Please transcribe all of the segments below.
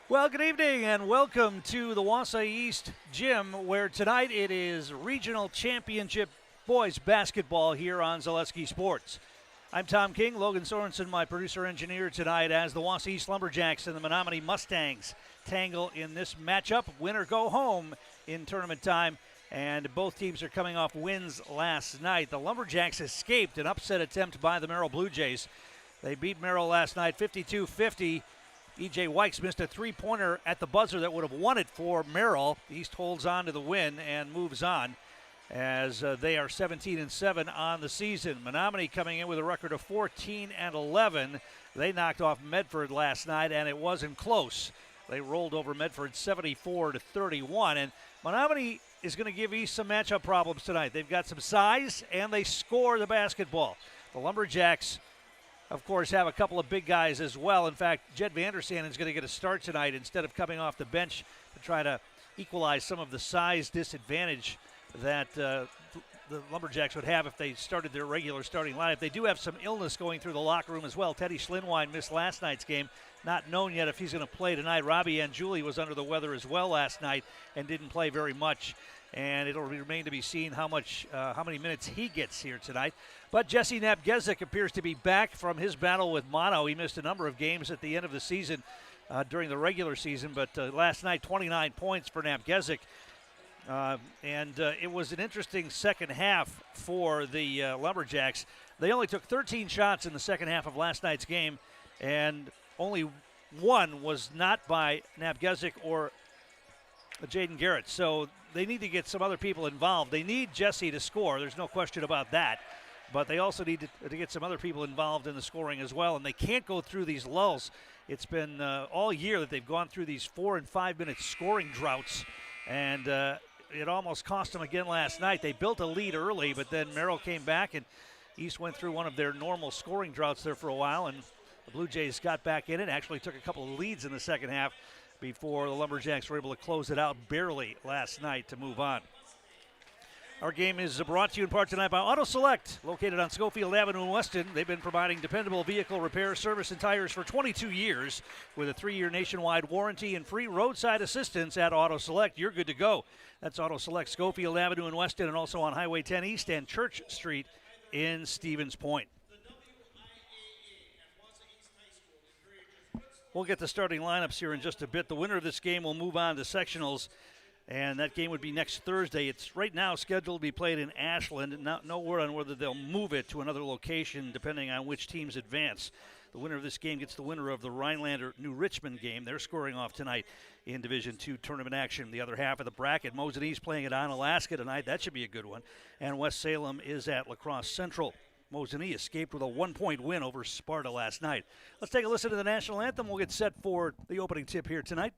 Well, good evening and welcome to the Wausau East Gym, where tonight it is regional championship boys basketball here on Zaleski Sports. I'm Tom King, Logan Sorensen, my producer-engineer tonight, as the Wausau East Lumberjacks and the Menomonie Mustangs tangle in this matchup. Winner go home in tournament time, and both teams are coming off wins last night. The Lumberjacks escaped an upset attempt by the Merrill Blue Jays. They beat Merrill last night 52-50. E.J. Wykes missed a three-pointer at the buzzer that would have won it for Merrill. East holds on to the win and moves on as they are 17-7 on the season. Menomonie coming in with a record of 14-11. They knocked off Medford last night, and it wasn't close. They rolled over Medford 74-31, and Menomonie is going to give East some matchup problems tonight. They've got some size, and they score the basketball. The Lumberjacks, of course, have a couple of big guys as well. In fact, Jed Vandersand is going to get a start tonight instead of coming off the bench to try to equalize some of the size disadvantage that the Lumberjacks would have if they started their regular starting lineup. They do have some illness going through the locker room as well. Teddy Schlinwine missed last night's game. Not known yet if he's going to play tonight. Robbie Anjuli was under the weather as well last night and didn't play very much. And it'll remain to be seen how many minutes he gets here tonight. But Jesse Napgezik appears to be back from his battle with mono. He missed a number of games at the end of the season during the regular season, but last night 29 points for Napgezik. And it was an interesting second half for the Lumberjacks. They only took 13 shots in the second half of last night's game, and only one was not by Napgezik or Jaden Garrett. So they need to get some other people involved. They need Jesse to score. There's no question about that. But they also need to get some other people involved in the scoring as well. And they can't go through these lulls. It's been all year that they've gone through these 4 and 5 minute scoring droughts. And it almost cost them again last night. They built a lead early, but then Merrill came back and East went through one of their normal scoring droughts there for a while. And the Blue Jays got back in it, actually took a couple of leads in the second half before the Lumberjacks were able to close it out barely last night to move on. Our game is brought to you in part tonight by Auto Select, located on Schofield Avenue in Weston. They've been providing dependable vehicle repair, service, and tires for 22 years with a 3-year nationwide warranty and free roadside assistance at Auto Select. You're good to go. That's Auto Select, Schofield Avenue in Weston, and also on Highway 10 East and Church Street in Stevens Point. We'll get the starting lineups here in just a bit. The winner of this game will move on to sectionals, and that game would be next Thursday. It's right now scheduled to be played in Ashland. No word on whether they'll move it to another location depending on which teams advance. The winner of this game gets the winner of the Rhinelander-New Richmond game. They're scoring off tonight in Division II tournament action. The other half of the bracket, Mosinee playing at Onalaska tonight. That should be a good one. And West Salem is at La Crosse Central. Mosinee escaped with a 1-point win over Sparta last night. Let's take a listen to the national anthem. We'll get set for the opening tip here tonight.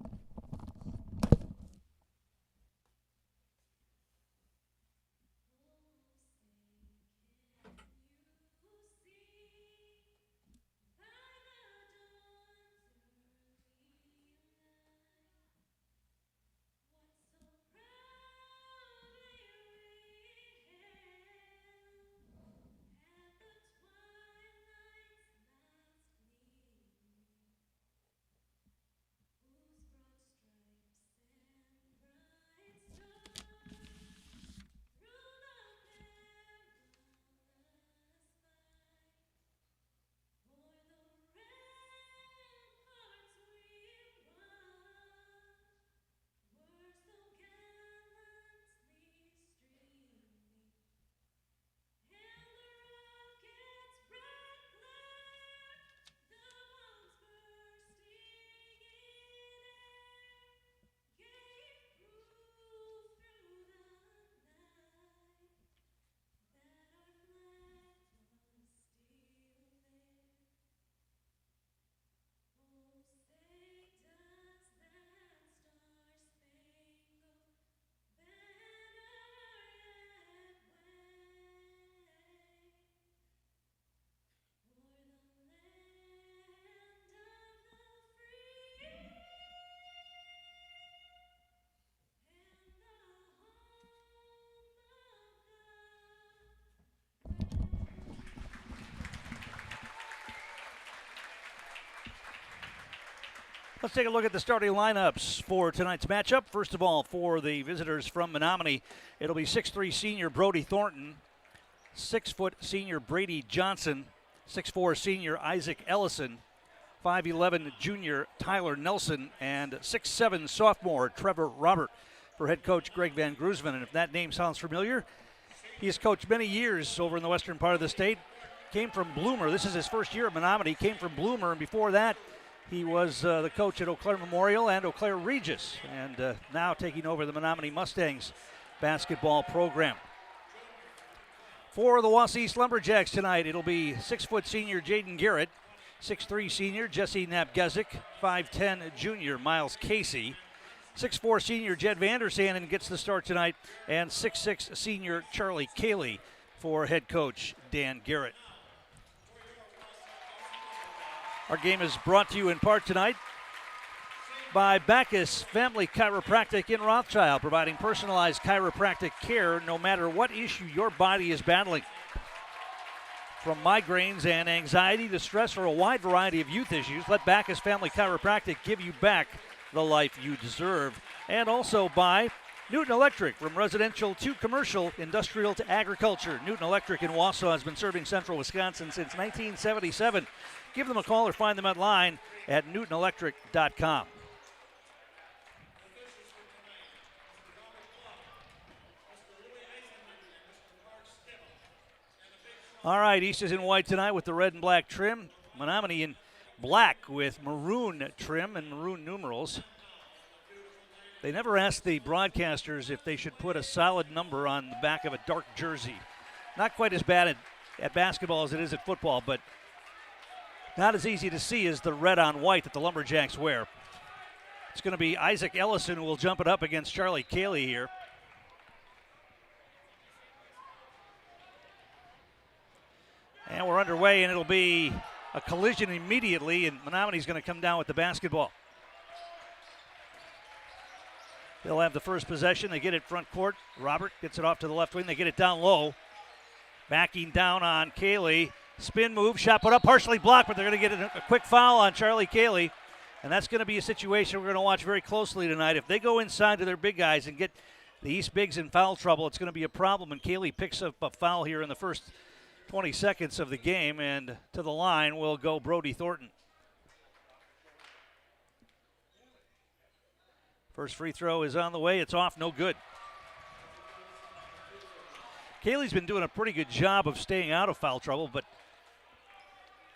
Let's take a look at the starting lineups for tonight's matchup. First of all, for the visitors from Menomonie, it'll be 6'3" senior Brody Thornton, 6' senior Brady Johnson, 6'4" senior Isaac Ellison, 5'11" junior Tyler Nelson, and 6'7" sophomore Trevor Robert for head coach Greg Van Groesman. And if that name sounds familiar, he has coached many years over in the western part of the state. Came from Bloomer. This is his first year at Menomonie. Came from Bloomer, and before that, he was the coach at Eau Claire Memorial and Eau Claire Regis, and now taking over the Menomonie Mustangs basketball program. For the Wausau East Lumberjacks tonight, it'll be 6' senior Jaden Garrett, 6'3" senior Jesse Napgezik, 5'10" junior Miles Casey, 6'4" senior Jed Vandersanen gets the start tonight, and 6'6" senior Charlie Cayley for head coach Dan Garrett. Our game is brought to you in part tonight by Bacchus Family Chiropractic in Rothschild, providing personalized chiropractic care no matter what issue your body is battling. From migraines and anxiety to stress or a wide variety of youth issues, let Bacchus Family Chiropractic give you back the life you deserve. And also by Newton Electric, from residential to commercial, industrial to agriculture. Newton Electric in Wausau has been serving central Wisconsin since 1977. Give them a call or find them online at newtonelectric.com. All right, East is in white tonight with the red and black trim. Menomonie in black with maroon trim and maroon numerals. They never asked the broadcasters if they should put a solid number on the back of a dark jersey. Not quite as bad at basketball as it is at football, but not as easy to see as the red on white that the Lumberjacks wear. It's going to be Isaac Ellison who will jump it up against Charlie Cayley here. And we're underway, and it'll be a collision immediately, and Menomonie's going to come down with the basketball. They'll have the first possession. They get it front court. Robert gets it off to the left wing. They get it down low. Backing down on Cayley. Spin move, shot put up, partially blocked, but they're going to get a quick foul on Charlie Cayley. And that's going to be a situation we're going to watch very closely tonight. If they go inside to their big guys and get the East Bigs in foul trouble, it's going to be a problem. And Cayley picks up a foul here in the first 20 seconds of the game. And to the line will go Brody Thornton. First free throw is on the way. It's off, no good. Cayley's been doing a pretty good job of staying out of foul trouble, but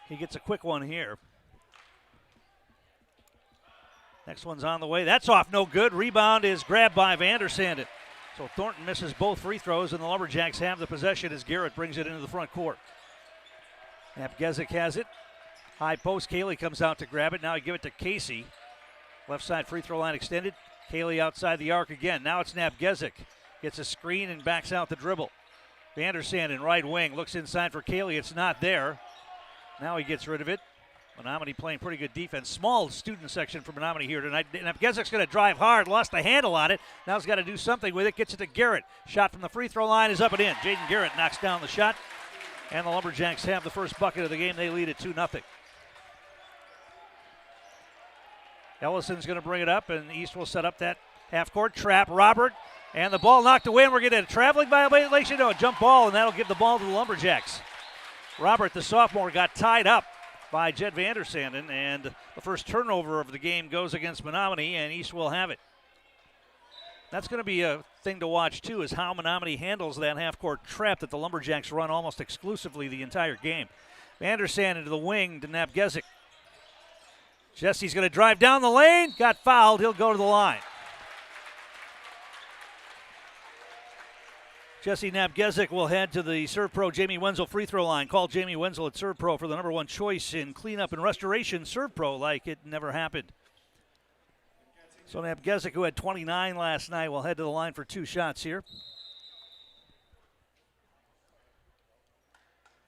he gets a quick one here. Next one's on the way. That's off, no good. Rebound is grabbed by Vandersanen. So Thornton misses both free throws, and the Lumberjacks have the possession as Garrett brings it into the front court. Napgezik has it. High post. Cayley comes out to grab it. Now he give it to Casey. Left side free throw line extended. Cayley outside the arc again. Now it's Napgezik. Gets a screen and backs out the dribble. Vandersanen right wing. Looks inside for Cayley. It's not there. Now he gets rid of it. Menomonie playing pretty good defense. Small student section for Menomonie here tonight. Napgezik's going to drive hard. Lost the handle on it. Now he's got to do something with it. Gets it to Garrett. Shot from the free throw line is up and in. Jaden Garrett knocks down the shot. And the Lumberjacks have the first bucket of the game. They lead it 2-0. Ellison's going to bring it up, and East will set up that half-court trap. Robert, and the ball knocked away, and we're getting a traveling violation. No, a jump ball, and that'll give the ball to the Lumberjacks. Robert, the sophomore, got tied up by Jed Vandersanen, and the first turnover of the game goes against Menomonie, and East will have it. That's going to be a thing to watch, too, is how Menomonie handles that half-court trap that the Lumberjacks run almost exclusively the entire game. Vandersanen to the wing to Napgezik. Jesse's going to drive down the lane. Got fouled. He'll go to the line. Jesse Napgezik will head to the Serve Pro Jamie Wenzel free throw line. Call Jamie Wenzel at Serve Pro for the #1 choice in cleanup and restoration. Serve Pro like it never happened. So Napgezik, who had 29 last night, will head to the line for 2 shots here.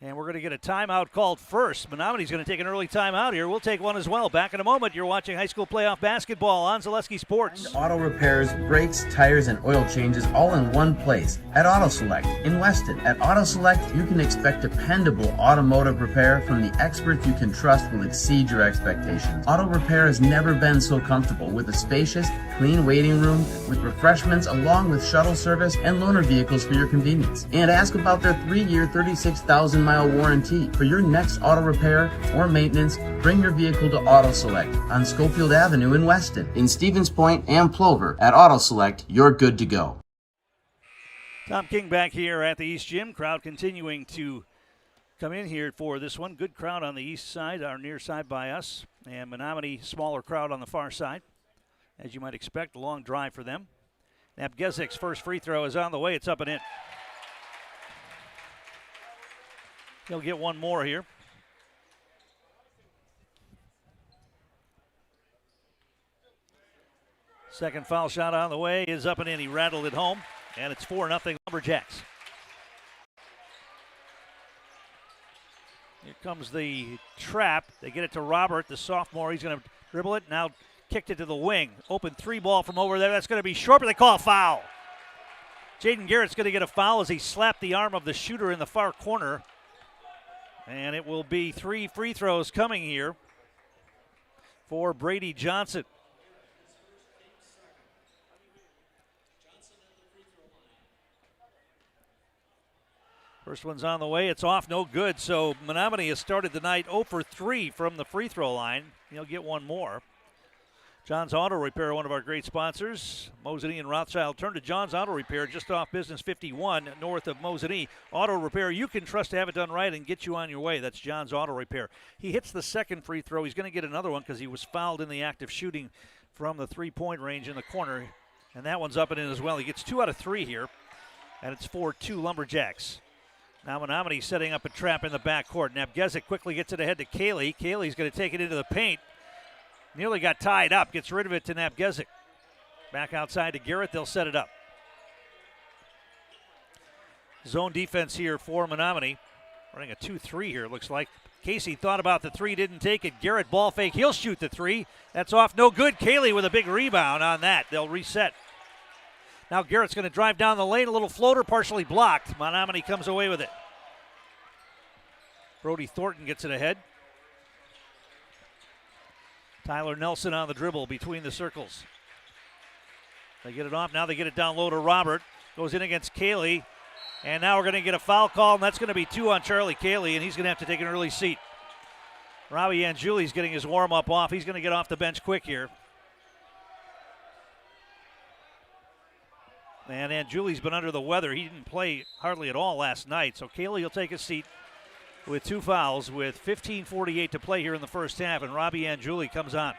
And we're going to get a timeout called first. Menomonie's going to take an early timeout here. We'll take one as well. Back in a moment. You're watching high school playoff basketball on Zaleski Sports. Auto repairs, brakes, tires, and oil changes all in one place at Auto Select in Weston. At Auto Select, you can expect dependable automotive repair from the experts you can trust will exceed your expectations. Auto repair has never been so comfortable with a spacious, clean waiting room with refreshments along with shuttle service and loaner vehicles for your convenience. And ask about their 3-year, 36,000-mile warranty. For your next auto repair or maintenance, bring your vehicle to Auto Select on Schofield Avenue in Weston. In Stevens Point and Plover, at Auto Select, you're good to go. Tom King back here at the East Gym. Crowd continuing to come in here for this one. Good crowd on the east side, our near side by us. And Menomonie, smaller crowd on the far side. As you might expect, a long drive for them. Nabgezik's first free throw is on the way. It's up and in. He'll get one more here. Second foul shot on the way is up and in. He rattled it home, and it's 4-0 Lumberjacks. Here comes the trap. They get it to Robert, the sophomore. He's going to dribble it. Now kicked it to the wing. Open three ball from over there. That's going to be short, but they call a foul. Jaden Garrett's going to get a foul as he slapped the arm of the shooter in the far corner. And it will be 3 free throws coming here for Brady Johnson. First one's on the way. It's off, no good. So Menomonie has started the night 0 for 3 from the free throw line. He'll get one more. John's Auto Repair, one of our great sponsors. Mosinee and Rothschild. Turn to John's Auto Repair just off Business 51 north of Mosinee. Auto Repair you can trust to have it done right and get you on your way. That's John's Auto Repair. He hits the second free throw. He's going to get another one because he was fouled in the act of shooting from the three-point range in the corner. And that one's up and in as well. He gets 2 out of 3 here. And it's 4-2 Lumberjacks. Now Menomonie setting up a trap in the backcourt. Nabgezik quickly gets it ahead to Cayley. Cayley's going to take it into the paint. Nearly got tied up. Gets rid of it to Nabgezik. Back outside to Garrett. They'll set it up. Zone defense here for Menomonie. Running a 2-3 here, it looks like. Casey thought about the 3, didn't take it. Garrett ball fake. He'll shoot the 3. That's off. No good. Cayley with a big rebound on that. They'll reset. Now Garrett's going to drive down the lane. A little floater partially blocked. Menomonie comes away with it. Brody Thornton gets it ahead. Tyler Nelson on the dribble between the circles. They get it off. Now they get it down low to Robert. Goes in against Cayley. And now we're going to get a foul call, and that's going to be 2 on Charlie Cayley, and he's going to have to take an early seat. Robbie Angiuli's getting his warm-up off. He's going to get off the bench quick here. And Angiuli's been under the weather. He didn't play hardly at all last night, so Cayley will take a seat with 2 fouls with 15:48 to play here in the first half, and Robbie Angiuli comes on.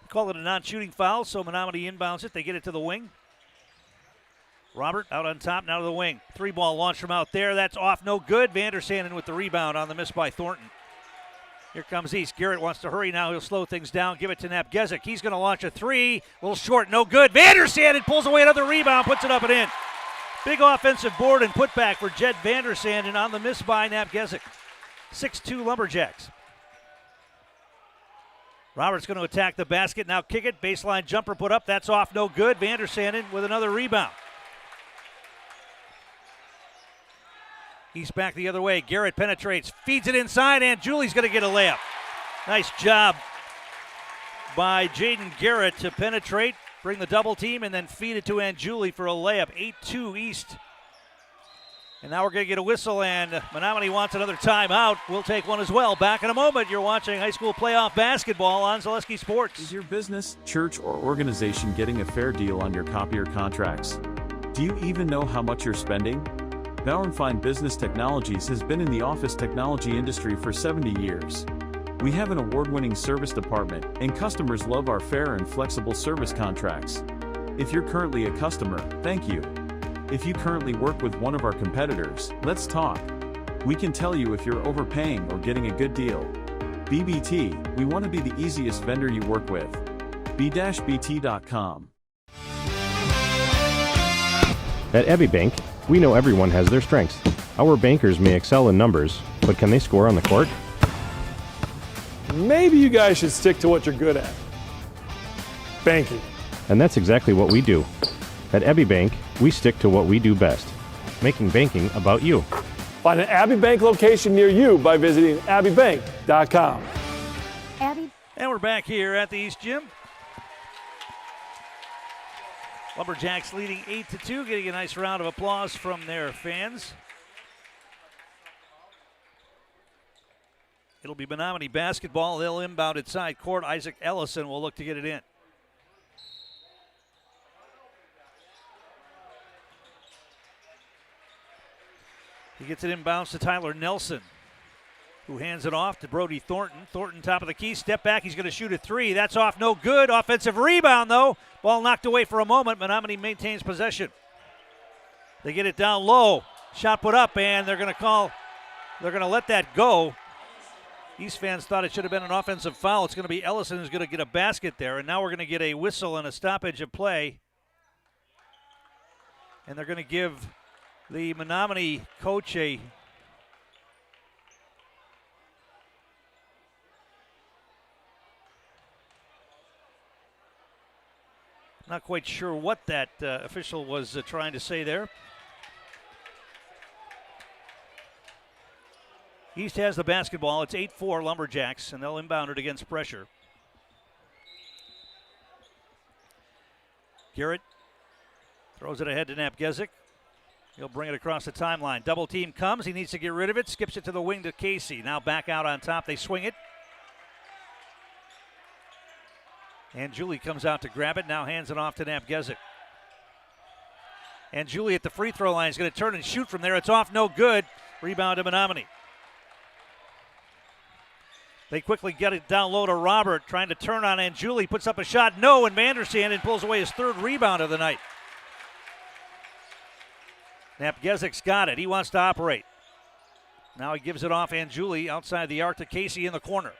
Call it a non-shooting foul, so Menomonie inbounds it. They get it to the wing. Robert out on top, now to the wing. 3-ball launch from out there. That's off, no good. Vandersanden with the rebound on the miss by Thornton. Here comes East. Garrett wants to hurry now. He'll slow things down, give it to Nabgezik. He's going to launch a 3. A little short, no good. Vandersanden pulls away another rebound, puts it up and in. Big offensive board and putback for Jed Vandersanden on the miss by Nabgezik. 6-2 Lumberjacks. Robert's going to attack the basket. Now kick it. Baseline jumper put up. That's off. No good. Vandersanden with another rebound. He's back the other way. Garrett penetrates. Feeds it inside, and Julie's going to get a layup. Nice job by Jaden Garrett to penetrate, bring the double team, and then feed it to Angiuli for a layup. 8-2 East. And now we're going to get a whistle, and Menomonie wants another timeout. We'll take one as well. Back in a moment. You're watching high school playoff basketball on Zaleski Sports. Is your business, church, or organization getting a fair deal on your copier contracts? Do you even know how much you're spending? Bauer & Fine Business Technologies has been in the office technology industry for 70 years. We have an award-winning service department, and customers love our fair and flexible service contracts. If you're currently a customer, thank you. If you currently work with one of our competitors, let's talk. We can tell you if you're overpaying or getting a good deal. BBT, we want to be the easiest vendor you work with. b-bt.com. At Ebby Bank, We know everyone has their strengths. Our bankers may excel in numbers, but can they score on the court? Maybe you guys should stick to what you're good at. Banking. And that's exactly what we do. At Abbey Bank, we stick to what we do best, making banking about you. Find an Abbey Bank location near you by visiting abbeybank.com. Abbey. And we're back here at the East Gym. Lumberjacks leading 8-2, getting a nice round of applause from their fans. It'll be Menomonie basketball. They'll inbound at side court. Isaac Ellison will look to get it in. He gets it inbounds to Tyler Nelson, who hands it off to Brody Thornton. Thornton, top of the key, step back. He's going to shoot a three. That's off, no good. Offensive rebound, though. Ball knocked away for a moment. Menomonie maintains possession. They get it down low. Shot put up, and they're going to let that go. East fans thought it should have been an offensive foul. It's going to be Ellison who's going to get a basket there, and now we're going to get a whistle and a stoppage of play. And they're going to give the Menomonie coach a not quite sure what that official was trying to say there. East has the basketball. It's 8-4 Lumberjacks, and they'll inbound it against pressure. Garrett throws it ahead to Napgezik. He'll bring it across the timeline. Double team comes. He needs to get rid of it. Skips it to the wing to Casey. Now back out on top. They swing it. And Julie comes out to grab it. Now hands it off to Napgezik. And Julie at the free throw line is going to turn and shoot from there. It's off, no good. Rebound to Menomonie. They quickly get it down low to Robert, trying to turn on Anjuli. Puts up a shot, no, and Vandersanden pulls away his third rebound of the night. Napgezik's got it. He wants to operate. Now he gives it off Anjuli outside the arc to Casey in the corner.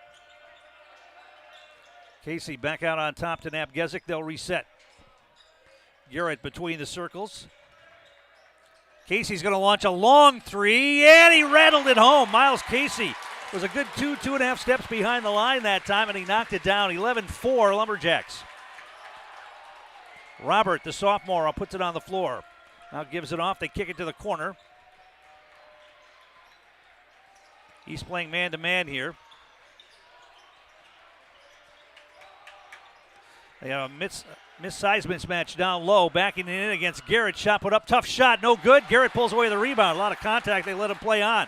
Casey back out on top to Napgezik. They'll reset. Garrett between the circles. Casey's going to launch a long three, and he rattled it home. Miles Casey was a good 2.5 steps behind the line that time, and he knocked it down. 11-4 Lumberjacks. Robert, the sophomore, puts it on the floor. Now gives it off. They kick it to the corner. He's playing man-to-man here. They have a miss-size mismatch down low. Backing it in against Garrett. Shot put up. Tough shot. No good. Garrett pulls away the rebound. A lot of contact. They let him play on.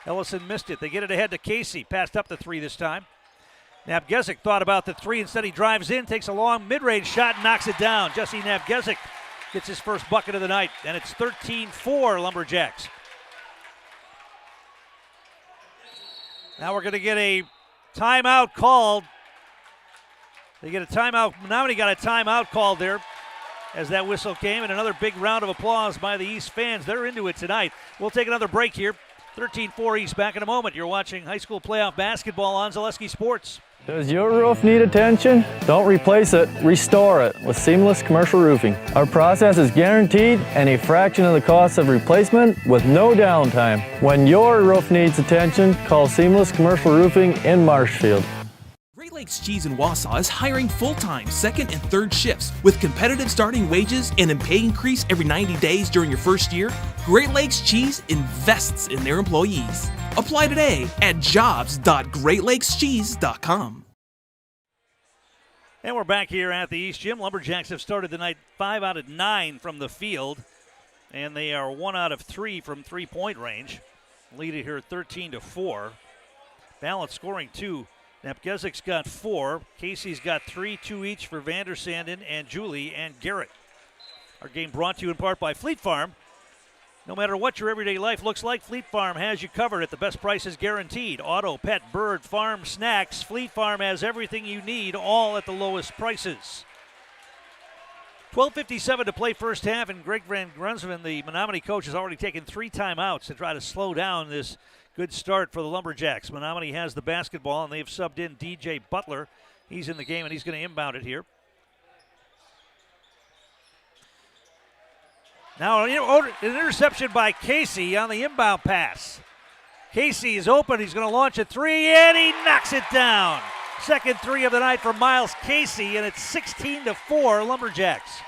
Ellison missed it. They get it ahead to Casey. Passed up the three this time. Napgezik thought about the three. Instead, he drives in, takes a long mid-range shot, and knocks it down. Jesse Napgezik gets his first bucket of the night, and it's 13-4 Lumberjacks. Now we're going to get a timeout called. They get a timeout. Menomonie got a timeout called there as that whistle came, and another big round of applause by the East fans. They're into it tonight. We'll take another break here. 13-4 East back in a moment. You're watching high school playoff basketball on Zaleski Sports. Does your roof need attention? Don't replace it, restore it with Seamless Commercial Roofing. Our process is guaranteed and a fraction of the cost of replacement with no downtime. When your roof needs attention, call Seamless Commercial Roofing in Marshfield. Great Lakes Cheese in Wausau is hiring full-time second and third shifts with competitive starting wages and a pay increase every 90 days during your first year. Great Lakes Cheese invests in their employees. Apply today at jobs.greatlakescheese.com. And we're back here at the East Gym. Lumberjacks have started the night 5 out of 9 from the field, and they are 1 out of 3 from three-point range. Lead it here 13-4. Balanced scoring 2. Napgezik's got 4. Casey's got 3, 2 each for Vandersanden and Julie and Garrett. Our game brought to you in part by Fleet Farm. No matter what your everyday life looks like, Fleet Farm has you covered at the best prices guaranteed. Auto, pet, bird, farm, snacks. Fleet Farm has everything you need, all at the lowest prices. 12:57 to play first half, and Greg Van Grunsven, the Menomonie coach, has already taken 3 timeouts to try to slow down this good start for the Lumberjacks. Menomonie has the basketball, and they've subbed in DJ Butler. He's in the game, and he's going to inbound it here. Now an interception by Casey on the inbound pass. Casey is open. He's going to launch a three, and he knocks it down. Second three of the night for Miles Casey, and it's 16-4 Lumberjacks.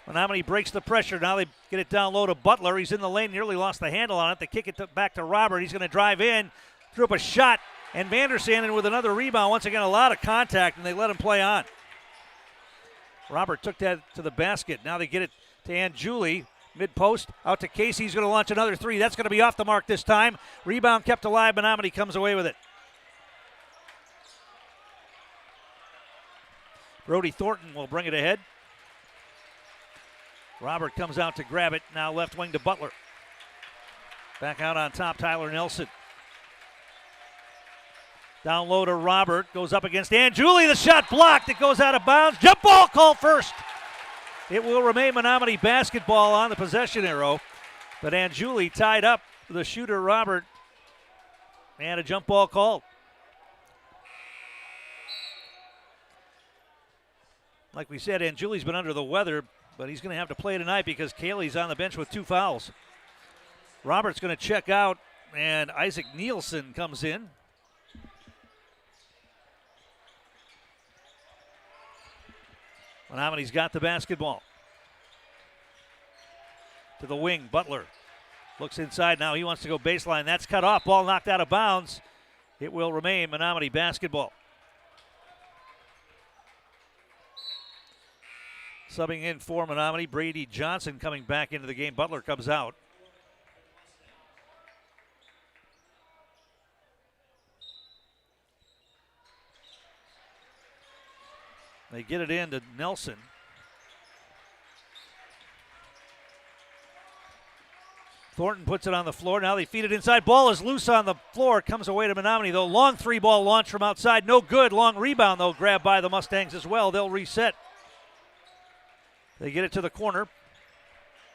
Menomonie breaks the pressure. Now they get it down low to Butler. He's in the lane, nearly lost the handle on it. They kick it back to Robert. He's going to drive in, threw up a shot, and Vandersanden with another rebound. Once again, a lot of contact, and they let him play on. Robert took that to the basket. Now they get it to Anjuli. Mid-post, out to Casey. He's going to launch another three. That's going to be off the mark this time. Rebound kept alive. Menomonie comes away with it. Brody Thornton will bring it ahead. Robert comes out to grab it. Now left wing to Butler. Back out on top, Tyler Nelson. Down low to Robert. Goes up against Anjuli. The shot blocked. It goes out of bounds. Jump ball called first. It will remain Menomonie basketball on the possession arrow. But Anjuli tied up the shooter Robert. And a jump ball called. Like we said, Anjuli's been under the weather, but he's going to have to play tonight because Kaylee's on the bench with 2 fouls. Robert's going to check out, and Isaac Nielsen comes in. Menomonie's got the basketball. To the wing, Butler looks inside now. He wants to go baseline. That's cut off. Ball knocked out of bounds. It will remain Menomonie basketball. Subbing in for Menomonie, Brady Johnson coming back into the game. Butler comes out. They get it in to Nelson. Thornton puts it on the floor. Now they feed it inside. Ball is loose on the floor. It comes away to Menomonie, though. Long 3-ball launch from outside. No good. Long rebound, though, grabbed by the Mustangs as well. They'll reset. They get it to the corner.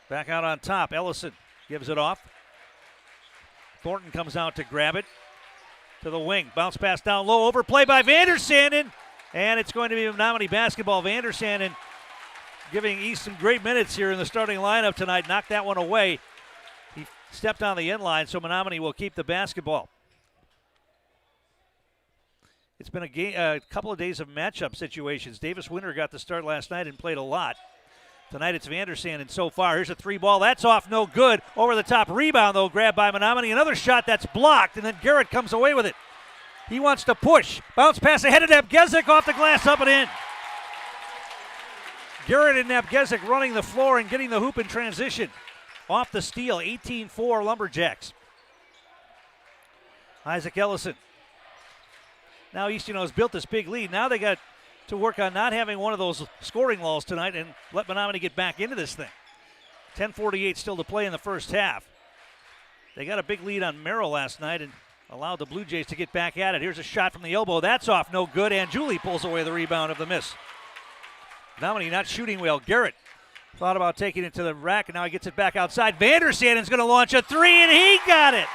Back out on top. Ellison gives it off. Thornton comes out to grab it. To the wing. Bounce pass down low. Overplay by Vandersanden. And it's going to be Menomonie basketball. Vandersanden giving East some great minutes here in the starting lineup tonight. Knocked that one away. He stepped on the end line, so Menomonie will keep the basketball. It's been a couple of days of matchup situations. Davis Winter got the start last night and played a lot. Tonight it's Vandersanden so far. Here's a 3-ball. That's off, no good. Over the top rebound, though, grabbed by Menomonie. Another shot that's blocked, and then Garrett comes away with it. He wants to push. Bounce pass ahead of Nebgezik, off the glass, up and in. Garrett and Nebgezik running the floor and getting the hoop in transition. Off the steal, 18-4 Lumberjacks. Isaac Ellison. Now East, has built this big lead. Now they got to work on not having one of those scoring lulls tonight and let Menomonie get back into this thing. 10:48 still to play in the first half. They got a big lead on Merrill last night and allowed the Blue Jays to get back at it. Here's a shot from the elbow. That's off, no good. Anjuli pulls away the rebound of the miss. Menomonie not shooting well. Garrett thought about taking it to the rack, and now he gets it back outside. Vandersanden's going to launch a three, and he got it.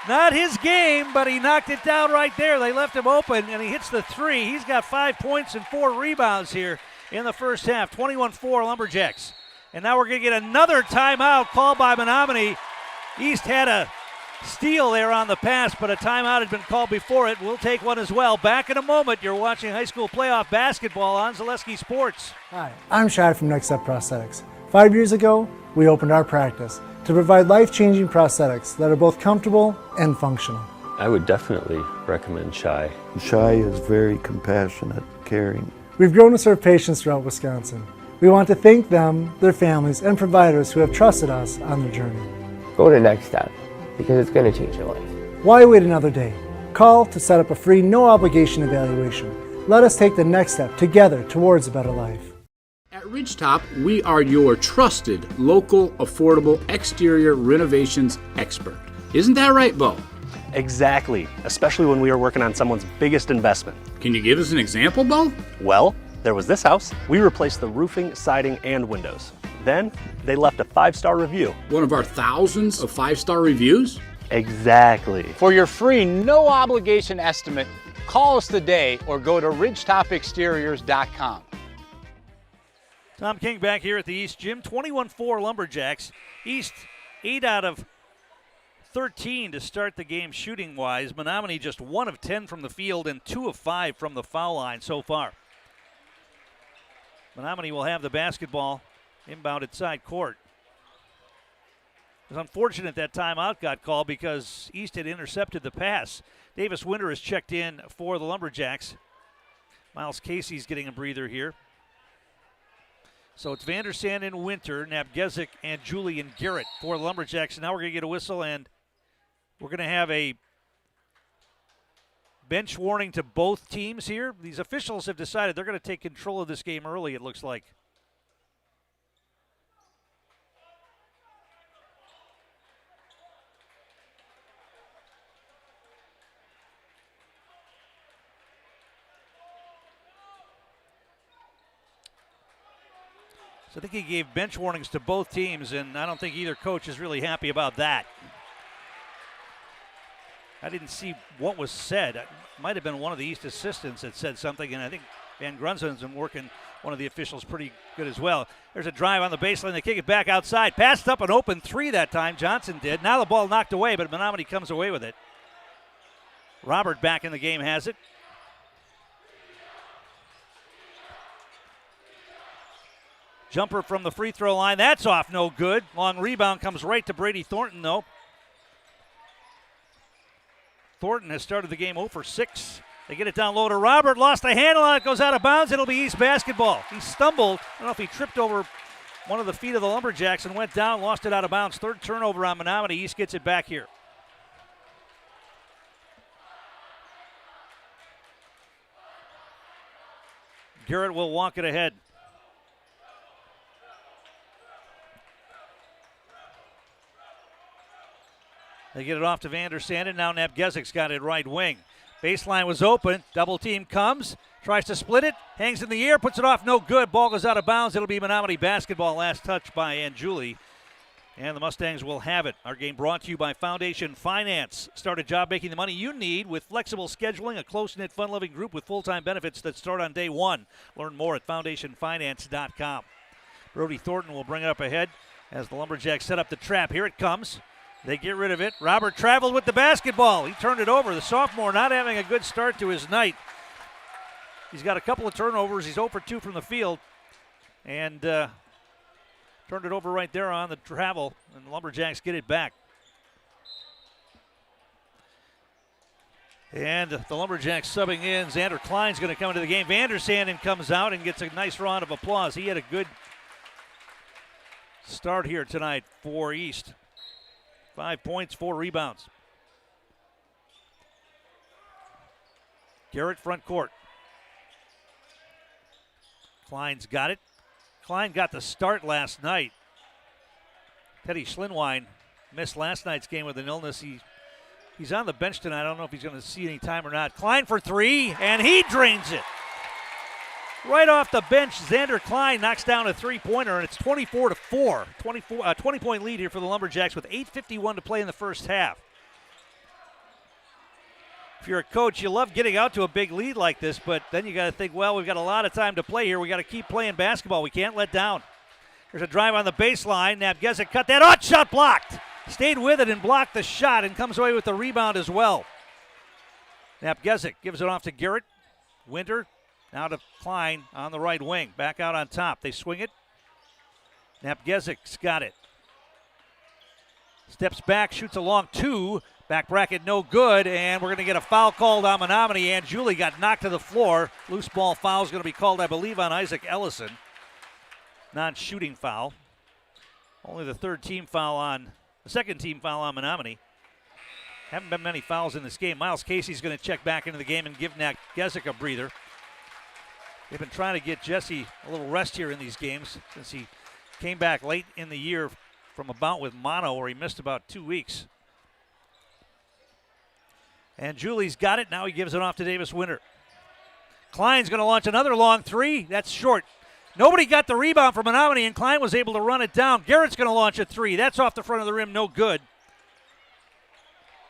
Not his game, but he knocked it down right there. They left him open, and he hits the three. He's got 5 points and 4 rebounds here in the first half. 21-4 Lumberjacks. And now we're going to get another timeout called by Menomonie. East had a steal there on the pass, but a timeout had been called before it. We'll take one as well. Back in a moment. You're watching high school playoff basketball on Zaleski Sports. Hi, I'm Shad from Next Step Prosthetics. 5 years ago, we opened our practice to provide life-changing prosthetics that are both comfortable and functional. I would definitely recommend Shai. Shai is very compassionate, caring. We've grown to serve patients throughout Wisconsin. We want to thank them, their families, and providers who have trusted us on their journey. Go to Next Step, because it's going to change your life. Why wait another day? Call to set up a free, no-obligation evaluation. Let us take the next step together towards a better life. At Ridgetop, we are your trusted, local, affordable exterior renovations expert. Isn't that right, Bo? Exactly, especially when we are working on someone's biggest investment. Can you give us an example, Bo? Well, there was this house. We replaced the roofing, siding, and windows. Then, they left a 5-star review. One of our thousands of 5-star reviews? Exactly. For your free, no-obligation estimate, call us today or go to ridgetopexteriors.com. Tom King back here at the East Gym. 21-4 Lumberjacks. East 8 out of 13 to start the game shooting-wise. Menomonie just 1 of 10 from the field and 2 of 5 from the foul line so far. Menomonie will have the basketball inbound at side court. It was unfortunate that timeout got called because East had intercepted the pass. Davis Winter has checked in for the Lumberjacks. Miles Casey's getting a breather here. So it's Vandersand and Winter, Nabgezik and Julian Garrett for the Lumberjacks. And now we're going to get a whistle, and we're going to have a bench warning to both teams here. These officials have decided they're going to take control of this game early, it looks like. So I think he gave bench warnings to both teams, and I don't think either coach is really happy about that. I didn't see what was said. It might have been one of the East assistants that said something, and I think Van Grunzen's been working one of the officials pretty good as well. There's a drive on the baseline. They kick it back outside. Passed up an open three that time. Johnson did. Now the ball knocked away, but Menomonie comes away with it. Robert back in the game has it. Jumper from the free throw line. That's off, no good. Long rebound comes right to Brady Thornton, though. Thornton has started the game 0 for 6. They get it down low to Robert. Lost the handle on it. Goes out of bounds. It'll be East basketball. He stumbled. I don't know if he tripped over one of the feet of the Lumberjacks and went down. Lost it out of bounds. Third turnover on Menomonie. East gets it back here. Garrett will walk it ahead. They get it off to Vandersand, and now Nabgezik's got it right wing. Baseline was open. Double team comes. Tries to split it. Hangs in the air. Puts it off. No good. Ball goes out of bounds. It'll be Menomonie basketball. Last touch by Anjuli. And the Mustangs will have it. Our game brought to you by Foundation Finance. Start a job making the money you need with flexible scheduling, a close-knit, fun-loving group with full-time benefits that start on day one. Learn more at foundationfinance.com. Brody Thornton will bring it up ahead as the Lumberjacks set up the trap. Here it comes. They get rid of it. Robert traveled with the basketball. He turned it over. The sophomore not having a good start to his night. He's got a couple of turnovers. He's 0 for 2 from the field. And turned it over right there on the travel. And the Lumberjacks get it back. And the Lumberjacks subbing in. Xander Klein's going to come into the game. Vandersand comes out and gets a nice round of applause. He had a good start here tonight for East. 5 points, 4 rebounds. Garrett front court. Klein's got it. Klein got the start last night. Teddy Schlinwine missed last night's game with an illness. He's on the bench tonight. I don't know if he's going to see any time or not. Klein for 3, and he drains it. Right off the bench, Xander Klein knocks down a three-pointer, and it's 24-4. 20-point lead here for the Lumberjacks with 8:51 to play in the first half. If you're a coach, you love getting out to a big lead like this, but then you got to think, well, we've got a lot of time to play here. We got to keep playing basketball. We can't let down. There's a drive on the baseline. Nabgezik cut that. Oh, shot blocked. Stayed with it and blocked the shot and comes away with the rebound as well. Nabgezik gives it off to Garrett. Winter. Now to Klein on the right wing. Back out on top. They swing it. Nabgezik's got it. Steps back, shoots a long 2. Back bracket no good, and we're going to get a foul called on Menomonie. And Julie got knocked to the floor. Loose ball foul is going to be called, I believe, on Isaac Ellison. Non-shooting foul. Only the second team foul on Menomonie. Haven't been many fouls in this game. Miles Casey's going to check back into the game and give Nabgezik a breather. They've been trying to get Jesse a little rest here in these games since he came back late in the year from a bout with mono where he missed about 2 weeks. And Julie's got it. Now he gives it off to Davis Winter. Klein's going to launch another long 3. That's short. Nobody got the rebound from Menomonie, and Klein was able to run it down. Garrett's going to launch a 3. That's off the front of the rim. No good.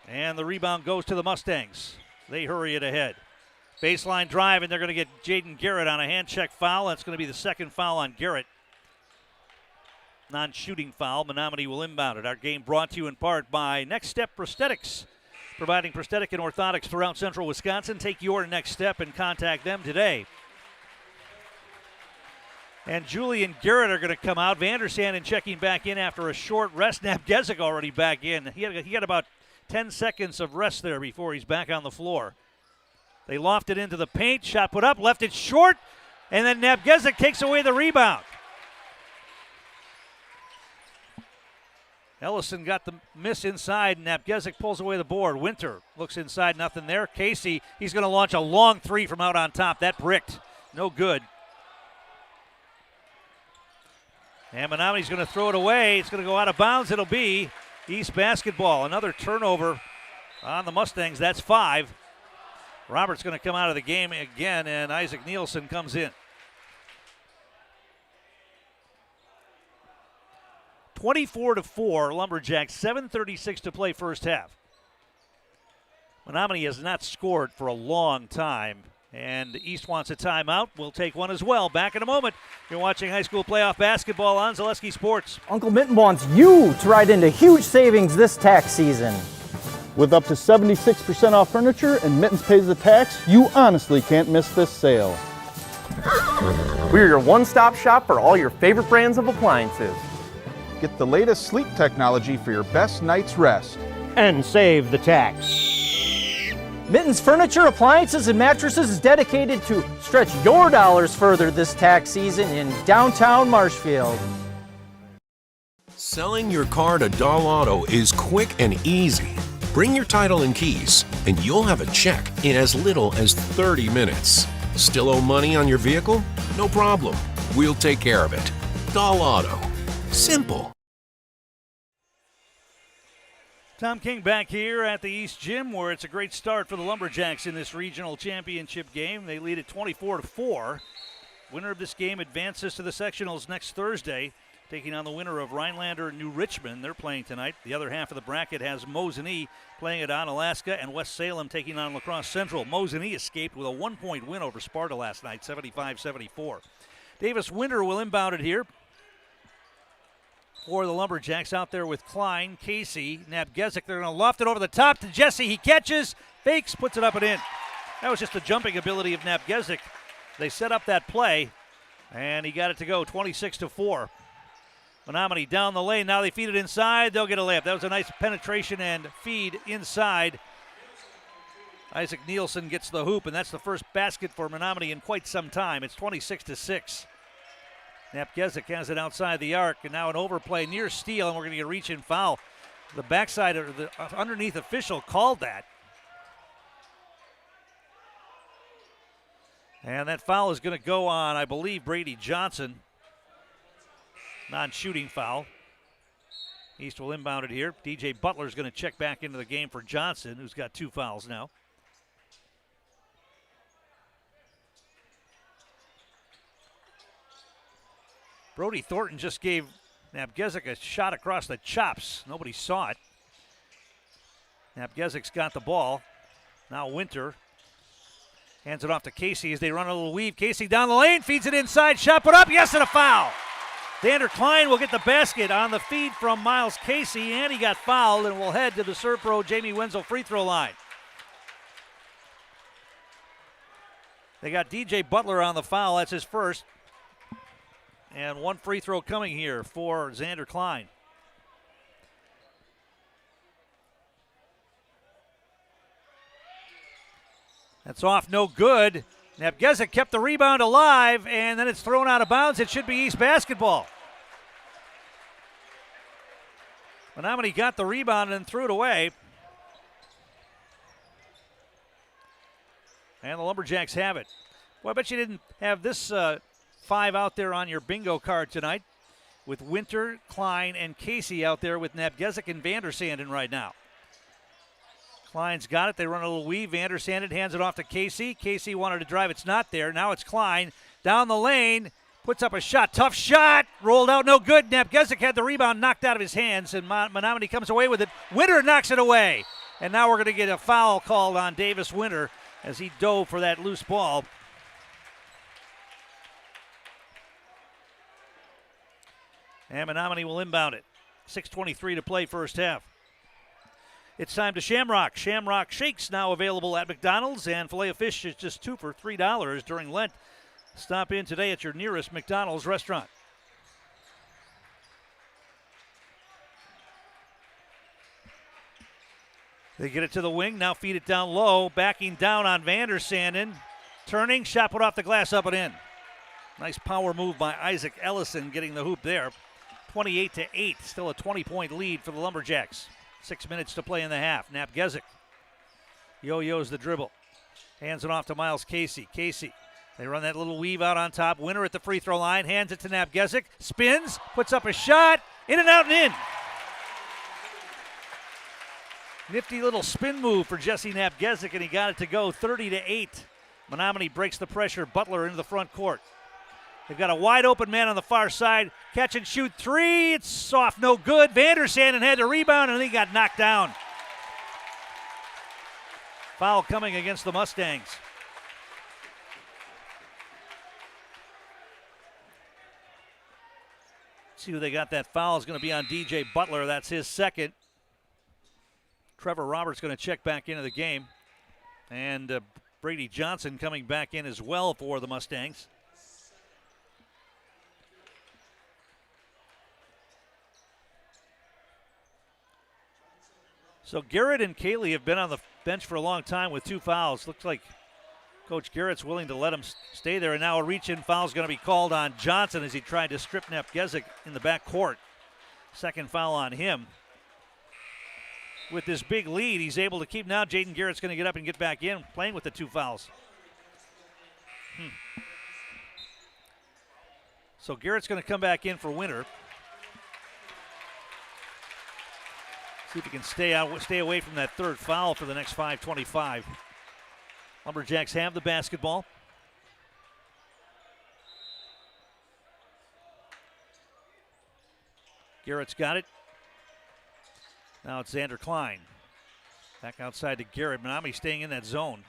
And the rebound goes to the Mustangs. They hurry it ahead. Baseline drive, and they're going to get Jaden Garrett on a hand check foul. That's going to be the second foul on Garrett. non-shooting foul. Menomonie will inbound it. Our game brought to you in part by Next Step Prosthetics, providing prosthetic and orthotics throughout central Wisconsin. Take your next step and contact them today. And Julian Garrett are going to come out. Vandersanden checking back in after a short rest. Nabgezik already back in. He had about 10 seconds of rest there before he's back on the floor. They lofted into the paint. Shot put up, left it short, and then Nabgezik takes away the rebound. Ellison got the miss inside. Nabgezik pulls away the board. Winter looks inside, nothing there. Casey, he's going to launch a long three from out on top. That bricked. No good. And Menomonie's going to throw it away. It's going to go out of bounds. It'll be East basketball. Another turnover on the Mustangs. That's 5. Roberts going to come out of the game again, and Isaac Nielsen comes in. 24-4, Lumberjacks, 7:36 to play first half. Menomonie has not scored for a long time, and East wants a timeout. We'll take one as well. Back in a moment. You're watching high school playoff basketball on Zaleski Sports. Uncle Mitten wants you to ride into huge savings this tax season. With up to 76% off furniture and Mittens pays the tax, you honestly can't miss this sale. We're your one-stop shop for all your favorite brands of appliances. Get the latest sleep technology for your best night's rest. And save the tax. Mittens Furniture, Appliances, and Mattresses is dedicated to stretch your dollars further this tax season in downtown Marshfield. Selling your car to Dahl Auto is quick and easy. Bring your title and keys, and you'll have a check in as little as 30 minutes. Still owe money on your vehicle? No problem. We'll take care of it. Dahl Auto. Simple. Tom King back here at the East Gym, where it's a great start for the Lumberjacks in this regional championship game. They lead at 24-4. Winner of this game advances to the sectionals next Thursday, taking on the winner of Rhinelander and New Richmond. They're playing tonight. The other half of the bracket has Mosinee playing at Onalaska and West Salem taking on La Crosse Central. Mosinee escaped with a 1-point win over Sparta last night, 75-74. Davis Winter will inbound it here for the Lumberjacks, out there with Klein, Casey, Nabgezik. They're going to loft it over the top to Jesse. He catches, fakes, puts it up and in. That was just the jumping ability of Nabgezik. They set up that play, and he got it to go, 26-4. Menomonie down the lane. Now they feed it inside. They'll get a layup. That was a nice penetration and feed inside. Isaac Nielsen gets the hoop, and that's the first basket for Menomonie in quite some time. It's 26-6. Nabgezik has it outside the arc, and now an overplay near steal, and we're going to get a reach and foul. The backside of the underneath official called that. And that foul is going to go on, I believe, Brady Johnson. Non-shooting foul. East will inbound it here. DJ Butler is going to check back into the game for Johnson, who's got 2 fouls now. Brody Thornton just gave Nabgezik a shot across the chops. Nobody saw it. Nabgezik's got the ball. Now Winter hands it off to Casey as they run a little weave. Casey down the lane, feeds it inside. Shot put up, yes, and a foul. Xander Klein will get the basket on the feed from Miles Casey, and he got fouled, and will head to the Serpro Jamie Wenzel free throw line. They got DJ Butler on the foul. That's his first. And 1 free throw coming here for Xander Klein. That's off, no good. Nabgezik kept the rebound alive, and then it's thrown out of bounds. It should be East basketball. Menomonie got the rebound and threw it away. And the Lumberjacks have it. Well, I bet you didn't have this 5 out there on your bingo card tonight, with Winter, Klein, and Casey out there with Nabgezik and Vandersanden right now. Klein's got it. They run a little weave. Vandersanden hands it off to Casey. Casey wanted to drive. It's not there. Now it's Klein down the lane. Puts up a shot. Tough shot. Rolled out. No good. Nabgezik had the rebound knocked out of his hands, and Menomonie comes away with it. Winter knocks it away. And now we're going to get a foul called on Davis Winter as he dove for that loose ball. And Menomonie will inbound it. 6:23 to play first half. It's time to Shamrock. Shamrock Shakes now available at McDonald's, and filet of fish is just 2 for $3 during Lent. Stop in today at your nearest McDonald's restaurant. They get it to the wing, now feed it down low, backing down on Vandersanden. Turning, shot put off the glass, up and in. Nice power move by Isaac Ellison getting the hoop there. 28-8, still a 20-point lead for the Lumberjacks. 6 minutes to play in the half. Napgezik yo-yos the dribble. Hands it off to Miles Casey. Casey, they run that little weave out on top. Winner at the free throw line, hands it to Napgezik. Spins, puts up a shot, in and out and in. Nifty little spin move for Jesse Napgezik, and he got it to go 30-8. Menomonie breaks the pressure. Butler into the front court. They've got a wide open man on the far side. Catch and shoot three. It's soft, no good. Vandersanden had to rebound, and he got knocked down. Foul coming against the Mustangs. See who they got. That foul is going to be on DJ Butler. That's his second. Trevor Roberts going to check back into the game. And Brady Johnson coming back in as well for the Mustangs. So Garrett and Cayley have been on the bench for a long time with 2 fouls. Looks like Coach Garrett's willing to let him stay there. And now a reach-in foul is going to be called on Johnson as he tried to strip Napgezik in the back court. Second foul on him. With this big lead, he's able to keep. Now Jaden Garrett's going to get up and get back in, playing with the 2 fouls. So Garrett's going to come back in for Winter. See if he can stay away from that third foul for the next 5:25. Lumberjacks have the basketball. Garrett's got it. Now it's Xander Klein. Back outside to Garrett. Menomonie staying in that zone.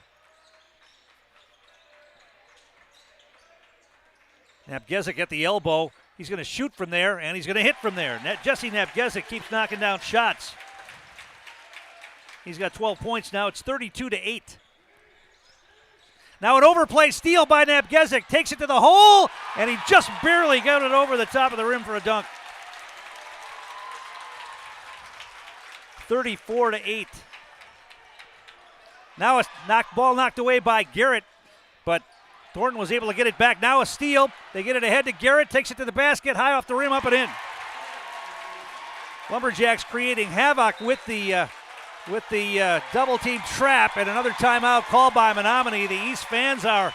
Napgezik at the elbow. He's going to shoot from there, and he's going to hit from there. Jesse Napgezik keeps knocking down shots. He's got 12 points now. It's 32-8. Now an overplay steal by Napgezik. Takes it to the hole, and he just barely got it over the top of the rim for a dunk. 34-8. Now a ball knocked away by Garrett, but Thornton was able to get it back. Now a steal. They get it ahead to Garrett. Takes it to the basket. High off the rim, up and in. Lumberjacks creating havoc with the double team trap, and another timeout called by Menomonie. The East fans are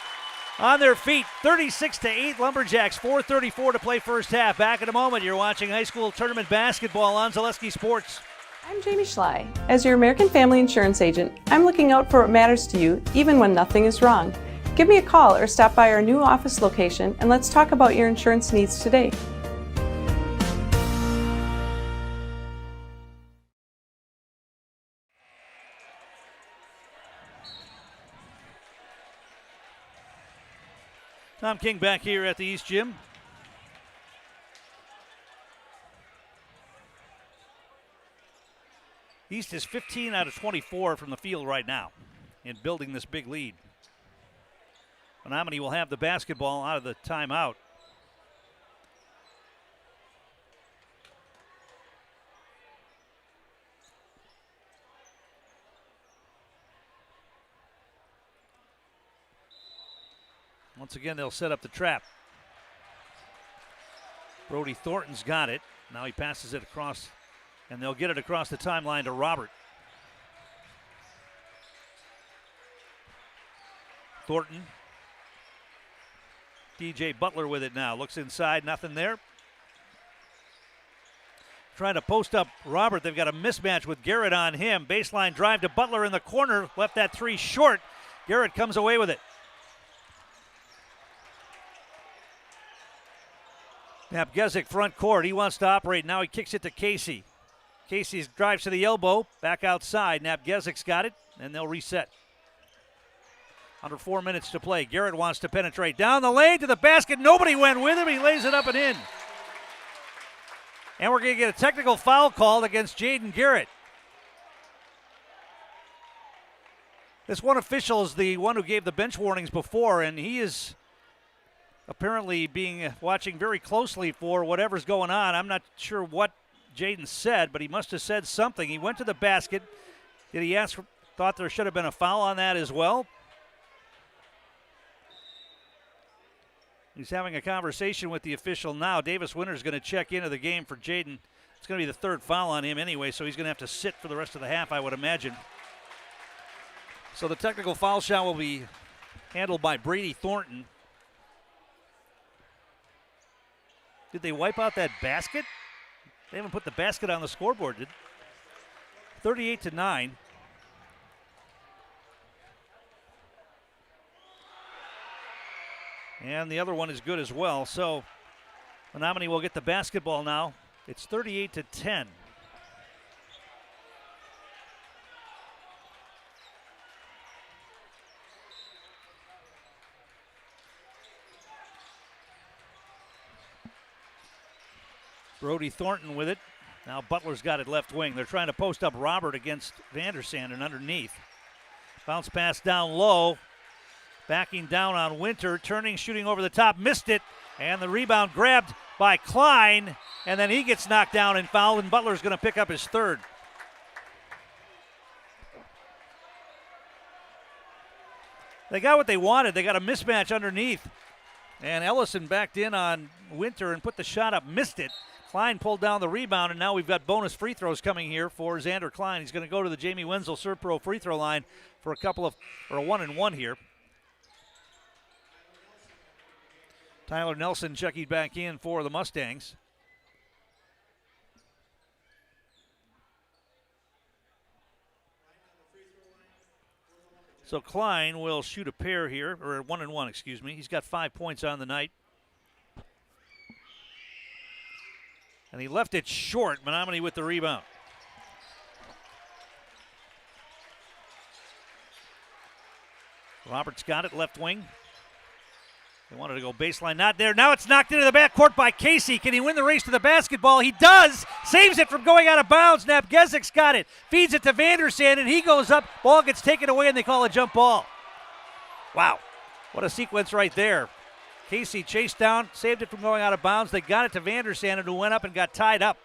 on their feet. 36-8 Lumberjacks. 4:34 to play first half. Back in a moment. You're watching high school tournament basketball on Zaleski Sports. I'm Jamie Schley. As your American Family Insurance agent, I'm looking out for what matters to you, even when nothing is wrong. Give me a call or stop by our new office location, and let's talk about your insurance needs today. Tom King back here at the East Gym. East is 15 out of 24 from the field right now in building this big lead. Menomonie will have the basketball out of the timeout. Once again, they'll set up the trap. Brody Thornton's got it. Now he passes it across, and they'll get it across the timeline to Robert. Thornton. DJ Butler with it now. Looks inside, nothing there. Trying to post up Robert. They've got a mismatch with Garrett on him. Baseline drive to Butler in the corner. Left that three short. Garrett comes away with it. Napgezik front court. He wants to operate. Now he kicks it to Casey. Casey drives to the elbow. Back outside. Napgezik's got it, and they'll reset. Under 4 minutes to play. Garrett wants to penetrate. Down the lane to the basket. Nobody went with him. He lays it up and in. And we're going to get a technical foul called against Jaden Garrett. This one official is the one who gave the bench warnings before, and he is apparently watching very closely for whatever's going on. I'm not sure what Jaden said, but he must have said something. He went to the basket. Did he thought there should have been a foul on that as well? He's having a conversation with the official now. Davis Winter's going to check into the game for Jaden. It's going to be the third foul on him anyway, so he's going to have to sit for the rest of the half, I would imagine. So the technical foul shot will be handled by Brady Thornton. Did they wipe out that basket? They haven't put the basket on the scoreboard, did they? 38-9. And the other one is good as well. So Menomonie will get the basketball now. It's 38-10. Brody Thornton with it. Now Butler's got it left wing. They're trying to post up Robert against Vandersanden underneath. Bounce pass down low. Backing down on Winter. Turning, shooting over the top. Missed it. And the rebound grabbed by Klein. And then he gets knocked down and fouled. And Butler's going to pick up his third. They got what they wanted. They got a mismatch underneath. And Ellison backed in on Winter and put the shot up. Missed it. Klein pulled down the rebound, and now we've got bonus free throws coming here for Xander Klein. He's going to go to the Jamie Wenzel Serve Pro free throw line for a 1-and-1 here. Tyler Nelson checking back in for the Mustangs. So Klein will shoot a pair here, or a 1-and-1, excuse me. He's got 5 points on the night. And he left it short. Menomonie with the rebound. Roberts got it, left wing. They wanted to go baseline, not there. Now it's knocked into the backcourt by Casey. Can he win the race to the basketball? He does. Saves it from going out of bounds. Nabgezik's got it. Feeds it to Vandersanden, and he goes up. Ball gets taken away, and they call a jump ball. Wow. What a sequence right there. Casey chased down, saved it from going out of bounds. They got it to Vandersanden, who went up and got tied up.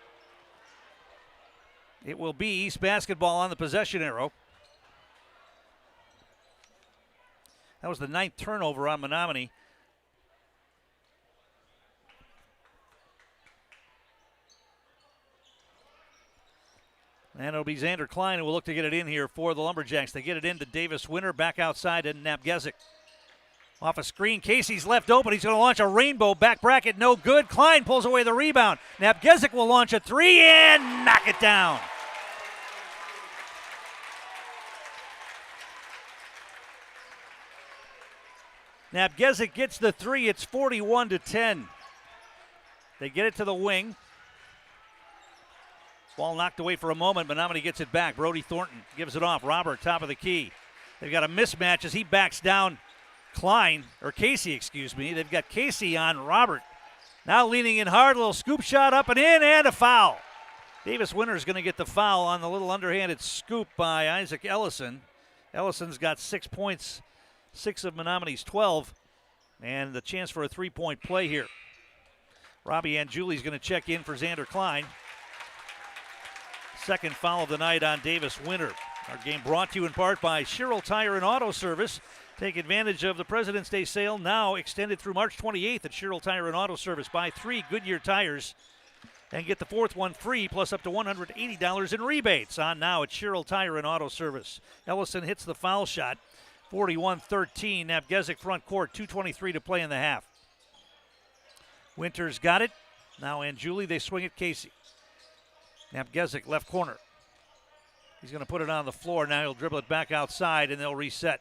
It will be East basketball on the possession arrow. That was the 9th turnover on Menomonie. And it'll be Xander Klein who will look to get it in here for the Lumberjacks. They get it into Davis Winter, back outside to Nabgezik. Off a screen, Casey's left open. He's going to launch a rainbow. Back bracket, no good. Klein pulls away the rebound. Nabgezik will launch a three and knock it down. Nabgezik gets the three. It's 41-10. They get it to the wing. Ball knocked away for a moment. Menomonie gets it back. Brody Thornton gives it off. Robert, top of the key. They've got a mismatch as he backs down Casey, excuse me. They've got Casey on Robert. Now leaning in hard, a little scoop shot up and in, and a foul. Davis Winter's going to get the foul on the little underhanded scoop by Isaac Ellison. Ellison's got 6 points, 6 of Menomonie's 12, and the chance for a three-point play here. Robbie Angiuli's going to check in for Xander Klein. Second foul of the night on Davis Winter. Our game brought to you in part by Sherrill Tire and Auto Service. Take advantage of the President's Day sale now extended through March 28th at Sherrill Tire and Auto Service. Buy 3 Goodyear tires and get the 4th one free, plus up to $180 in rebates on now at Sherrill Tire and Auto Service. Ellison hits the foul shot. 41-13. Nabgezik front court. 2:23 to play in the half. Winter's got it. Now Angiuli, they swing at Casey. Nabgezik left corner. He's going to put it on the floor. Now he'll dribble it back outside, and they'll reset.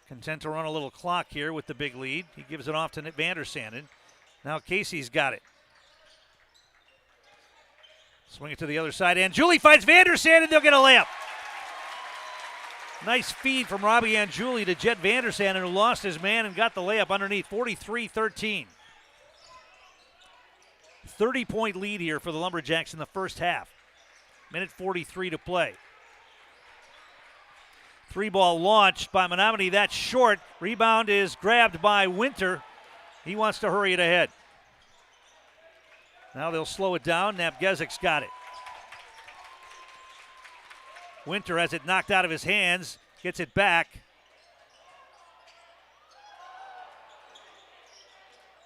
Content to run a little clock here with the big lead. He gives it off to Vandersanden. Now Casey's got it. Swing it to the other side. Angiuli finds Vandersanden. They'll get a layup. Nice feed from Robbie Angiuli to Jet Vandersanden, who lost his man and got the layup underneath. 43-13. 30-point lead here for the Lumberjacks in the first half. Minute 43 to play. 3-ball launched by Menomonie. That's short. Rebound is grabbed by Winter. He wants to hurry it ahead. Now they'll slow it down. Napgezik's got it. Winter has it knocked out of his hands. Gets it back.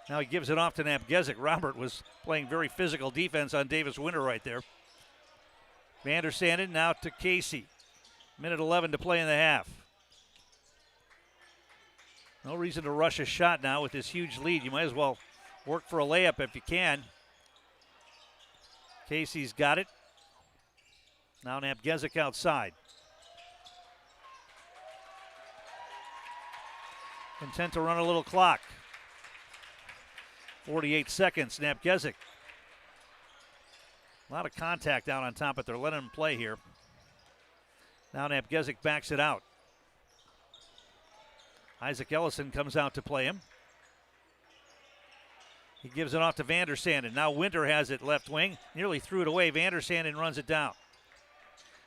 Now he gives it off to Napgezik. Robert was playing very physical defense on Davis Winter right there. Vandersanden now to Casey. Minute 11 to play in the half. No reason to rush a shot now with this huge lead. You might as well work for a layup if you can. Casey's got it. Now Napgezik outside. Content to run a little clock. 48 seconds, Napgezik. A lot of contact out on top, but they're letting him play here. Now Napgezik backs it out. Isaac Ellison comes out to play him. He gives it off to Vandersanden. Now Winter has it left wing. Nearly threw it away. Vandersanden runs it down.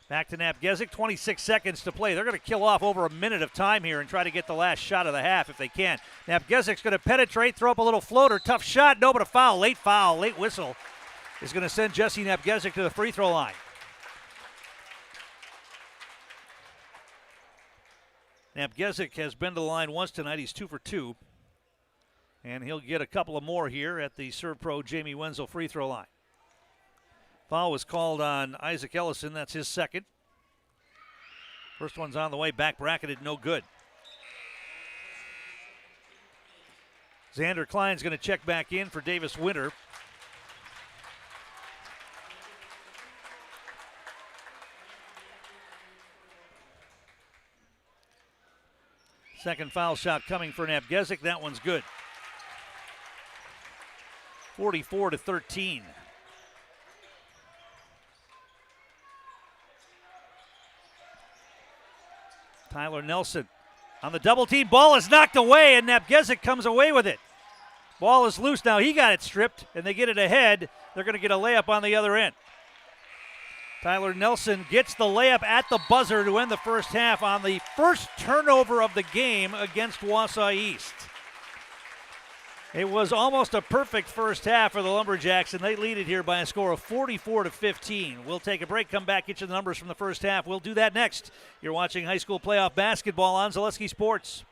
Back to Napgezik. 26 seconds to play. They're going to kill off over a minute of time here and try to get the last shot of the half if they can. Napgezik's going to penetrate, throw up a little floater. Tough shot. No, but a foul. Late whistle is going to send Jesse Napgezik to the free throw line. Napgezik has been to the line once tonight. He's 2 for 2. And he'll get a couple of more here at the Serve Pro Jamie Wenzel free throw line. Foul was called on Isaac Ellison. That's his second. First one's on the way. Back bracketed, no good. Xander Klein's going to check back in for Davis Winter. Second foul shot coming for Napgezik. That one's good. 44-13. Tyler Nelson on the double team. Ball is knocked away, and Napgezik comes away with it. Ball is loose now. He got it stripped, and they get it ahead. They're going to get a layup on the other end. Tyler Nelson gets the layup at the buzzer to end the first half on the first turnover of the game against Wausau East. It was almost a perfect first half for the Lumberjacks, and they lead it here by a score of 44-15. We'll take a break, come back, get you the numbers from the first half. We'll do that next. You're watching high school playoff basketball on Zaleski Sports.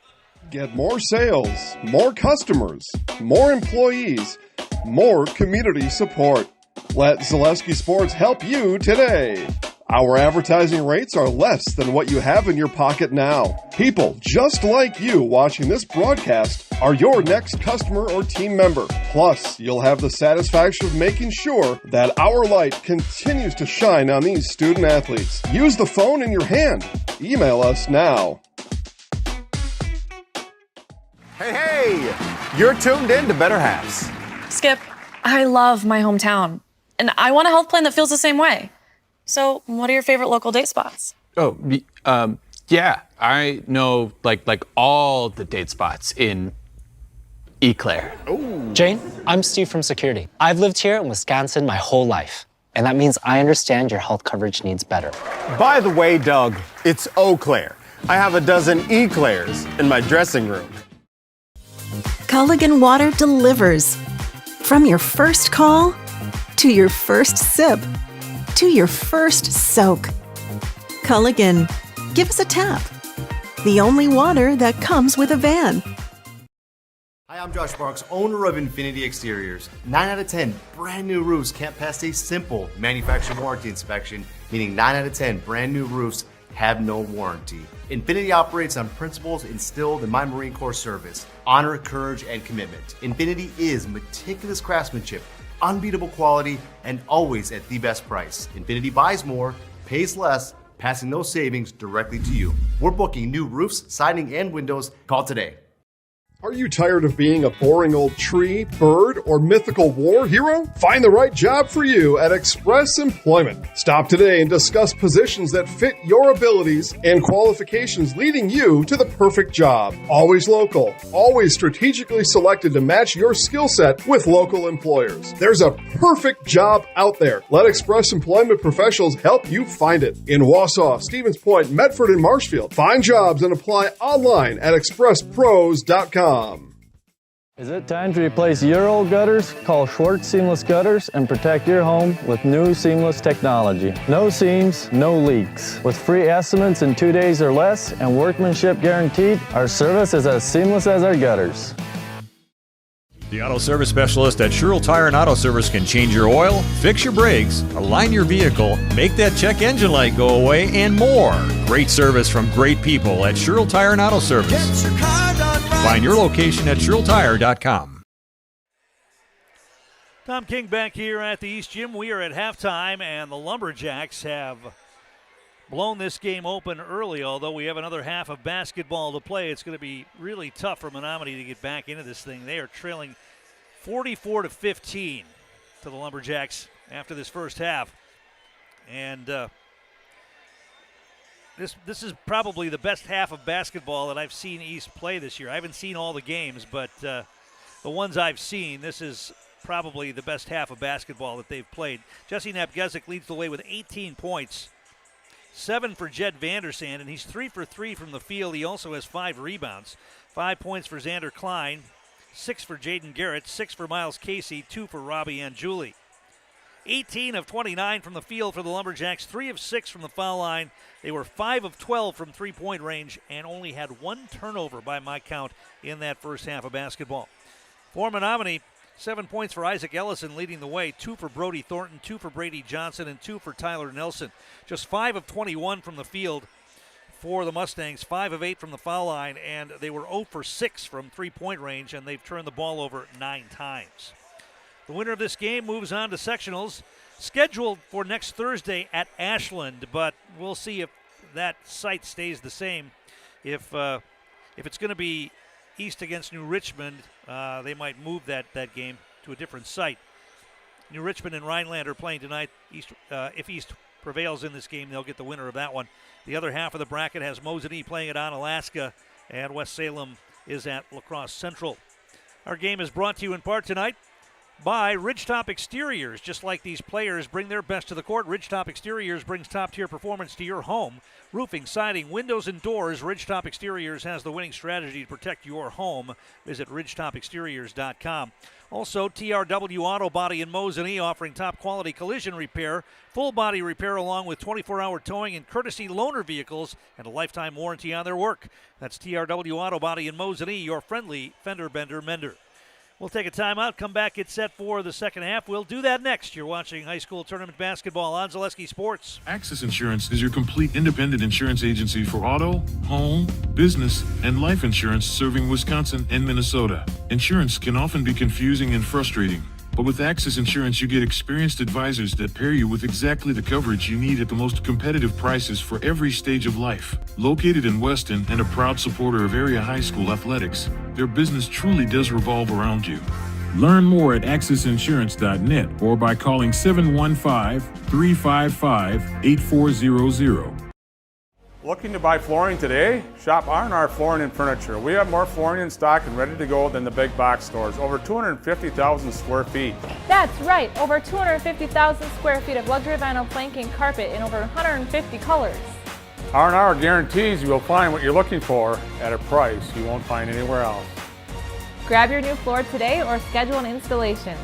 Get more sales, more customers, more employees, more community support. Let Zaleski Sports help you today. Our advertising rates are less than what you have in your pocket now. People just like you watching this broadcast are your next customer or team member. Plus, you'll have the satisfaction of making sure that our light continues to shine on these student athletes. Use the phone in your hand. Email us now. Hey, you're tuned in to Better Halves. Skip, I love my hometown, and I want a health plan that feels the same way. So, what are your favorite local date spots? Oh, yeah, I know like all the date spots in Eau Claire. Ooh. Jane, I'm Steve from Security. I've lived here in Wisconsin my whole life, and that means I understand your health coverage needs better. By the way, Doug, it's Eau Claire. I have a dozen Eclairs in my dressing room. Culligan Water delivers. From your first call to your first sip to your first soak. Culligan, give us a tap. The only water that comes with a van. Hi, I'm Josh Marks, owner of Infinity Exteriors. 9 out of 10 brand new roofs can't pass a simple manufacturer warranty inspection, meaning 9 out of 10 brand new roofs have no warranty. Infinity operates on principles instilled in my Marine Corps service: honor, courage, and commitment. Infinity is meticulous craftsmanship, unbeatable quality, and always at the best price. Infinity buys more, pays less, passing those savings directly to you. We're booking new roofs, siding, and windows. Call today. Are you tired of being a boring old tree, bird, or mythical war hero? Find the right job for you at Express Employment. Stop today and discuss positions that fit your abilities and qualifications, leading you to the perfect job. Always local, always strategically selected to match your skill set with local employers. There's a perfect job out there. Let Express Employment professionals help you find it. In Wausau, Stevens Point, Medford, and Marshfield. Find jobs and apply online at expresspros.com. Is it time to replace your old gutters? Call Schwartz Seamless Gutters and protect your home with new seamless technology. No seams, no leaks. With free estimates in 2 days or less and workmanship guaranteed, our service is as seamless as our gutters. The Auto Service Specialist at Sherrill Tire and Auto Service can change your oil, fix your brakes, align your vehicle, make that check engine light go away, and more. Great service from great people at Sherrill Tire and Auto Service. Find your location at SherrillTire.com. Tom King back here at the East Gym. We are at halftime, and the Lumberjacks have blown this game open early, although we have another half of basketball to play. It's going to be really tough for Menomonie to get back into this thing. They are trailing 44-15 to the Lumberjacks after this first half. And this is probably the best half of basketball that I've seen East play this year. I haven't seen all the games, but the ones I've seen, this is probably the best half of basketball that they've played. Jesse Napgezik leads the way with 18 points. 7 for Jed Vandersand, and he's 3 for 3 from the field. He also has 5 rebounds. 5 points for Xander Klein, 6 for Jaden Garrett, 6 for Miles Casey, 2 for Robbie Anjuli. 18 of 29 from the field for the Lumberjacks, 3 of 6 from the foul line. They were 5 of 12 from three-point range and only had 1 turnover by my count in that first half of basketball. For Menomonie, 7 points for Isaac Ellison leading the way, 2 for Brody Thornton, 2 for Brady Johnson, and 2 for Tyler Nelson. Just 5 of 21 from the field for the Mustangs, 5 of 8 from the foul line, and they were 0 for 6 from three-point range, and they've turned the ball over 9 times. The winner of this game moves on to sectionals, scheduled for next Thursday at Ashland, but we'll see if that site stays the same. If it's going to be East against New Richmond, they might move that game to a different site. New Richmond and Rhineland are playing tonight. If East prevails in this game, they'll get the winner of that one. The other half of the bracket has Mosinee playing at Onalaska, and West Salem is at La Crosse Central. Our game is brought to you in part tonight by Ridgetop Exteriors. Just like these players bring their best to the court, Ridgetop Exteriors brings top-tier performance to your home. Roofing, siding, windows, and doors, Ridgetop Exteriors has the winning strategy to protect your home. Visit ridgetopexteriors.com. Also, TRW Auto Body in Mosinee offering top-quality collision repair, full-body repair along with 24-hour towing and courtesy loaner vehicles and a lifetime warranty on their work. That's TRW Auto Body in Mosinee, your friendly fender bender mender. We'll take a timeout, come back, get set for the second half. We'll do that next. You're watching high school tournament basketball on Zaleski Sports. Access Insurance is your complete independent insurance agency for auto, home, business, and life insurance serving Wisconsin and Minnesota. Insurance can often be confusing and frustrating, but with Access Insurance, you get experienced advisors that pair you with exactly the coverage you need at the most competitive prices for every stage of life. Located in Weston and a proud supporter of area high school athletics, their business truly does revolve around you. Learn more at accessinsurance.net or by calling 715-355-8400. Looking to buy flooring today? Shop R&R Flooring and Furniture. We have more flooring in stock and ready to go than the big box stores. Over 250,000 square feet. That's right, over 250,000 square feet of luxury vinyl planking carpet in over 150 colors. R&R guarantees you will find what you're looking for at a price you won't find anywhere else. Grab your new floor today or schedule an installation.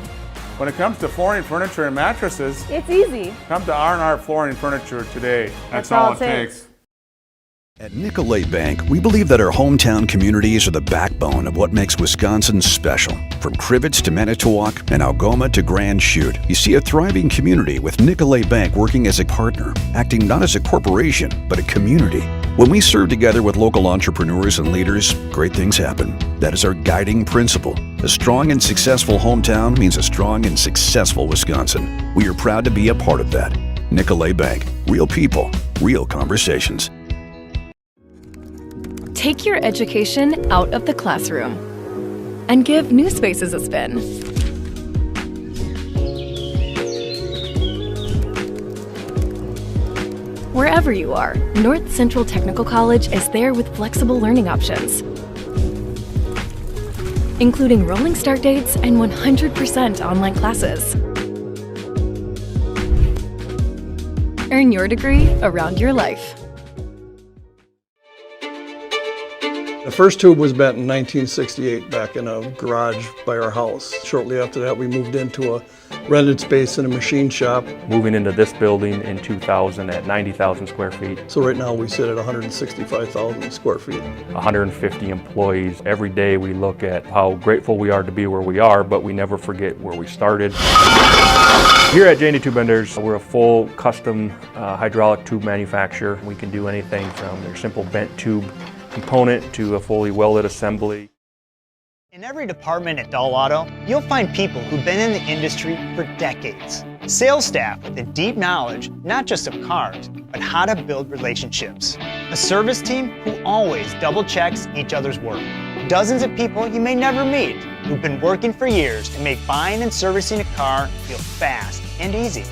When it comes to flooring, furniture, and mattresses, it's easy. Come to R&R Flooring and Furniture today. That's all it takes. At Nicolet Bank, we believe that our hometown communities are the backbone of what makes Wisconsin special. From Crivets to Manitowoc and Algoma to Grand Chute, you see a thriving community with Nicolet Bank working as a partner, acting not as a corporation, but a community. When we serve together with local entrepreneurs and leaders, great things happen. That is our guiding principle. A strong and successful hometown means a strong and successful Wisconsin. We are proud to be a part of that. Nicolet Bank. Real people, real conversations. Take your education out of the classroom. and give new spaces a spin. Wherever you are, North Central Technical College is there with flexible learning options, including rolling start dates and 100% online classes. Earn your degree around your life. The first tube was bent in 1968 back in a garage by our house. Shortly after that, we moved into a rented space in a machine shop. Moving into this building in 2000 at 90,000 square feet. So right now we sit at 165,000 square feet. 150 employees. Every day we look at how grateful we are to be where we are, but we never forget where we started. Here at J&D Tube Benders, we're a full custom hydraulic tube manufacturer. We can do anything from their simple bent tube component to a fully welded assembly. In every department at Dahl Auto, you'll find people who've been in the industry for decades. Sales staff with a deep knowledge, not just of cars, but how to build relationships. A service team who always double checks each other's work. Dozens of people you may never meet who've been working for years to make buying and servicing a car feel fast and easy.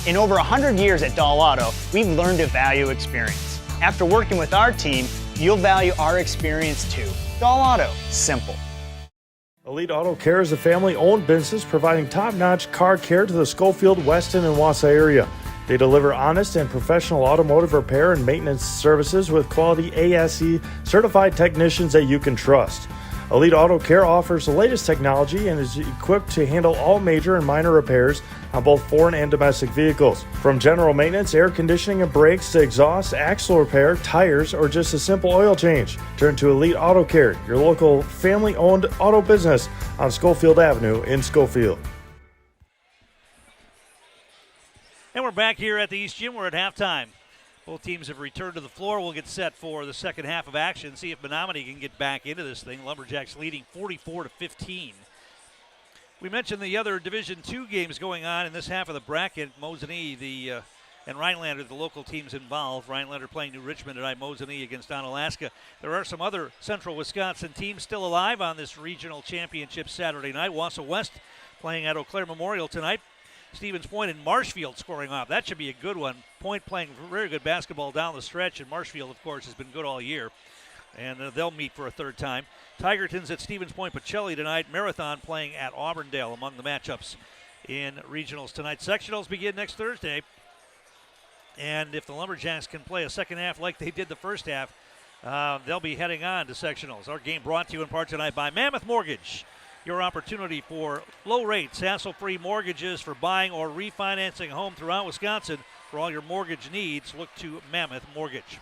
In over 100 years at Dahl Auto, we've learned to value experience. After working with our team, you'll value our experience too. Dahl Auto, simple. Elite Auto Care is a family-owned business providing top-notch car care to the Schofield, Weston, and Wausau area. They deliver honest and professional automotive repair and maintenance services with quality ASE certified technicians that you can trust. Elite Auto Care offers the latest technology and is equipped to handle all major and minor repairs on both foreign and domestic vehicles. From general maintenance, air conditioning and brakes to exhaust, axle repair, tires, or just a simple oil change. Turn to Elite Auto Care, your local family-owned auto business on Schofield Avenue in Schofield. And we're back here at the East Gym. We're at halftime. Both teams have returned to the floor. We'll get set for the second half of action, see if Menomonie can get back into this thing. Lumberjacks leading 44-15. We mentioned the other Division II games going on in this half of the bracket. Mosinee and Rhinelander, the local teams involved. Rhinelander playing New Richmond tonight, Mosinee against Onalaska. There are some other Central Wisconsin teams still alive on this regional championship Saturday night. Wausau West playing at Eau Claire Memorial tonight. Stevens Point and Marshfield scoring off. That should be a good one. Point playing very good basketball down the stretch, and Marshfield, of course, has been good all year. And they'll meet for a third time. Tigerton's at Stevens Point Pacelli tonight. Marathon playing at Auburndale among the matchups in regionals tonight. Sectionals begin next Thursday. And if the Lumberjacks can play a second half like they did the first half, they'll be heading on to sectionals. Our game brought to you in part tonight by Mammoth Mortgage. Your opportunity for low rates, hassle-free mortgages for buying or refinancing a home throughout Wisconsin. For all your mortgage needs, look to Mammoth Mortgage.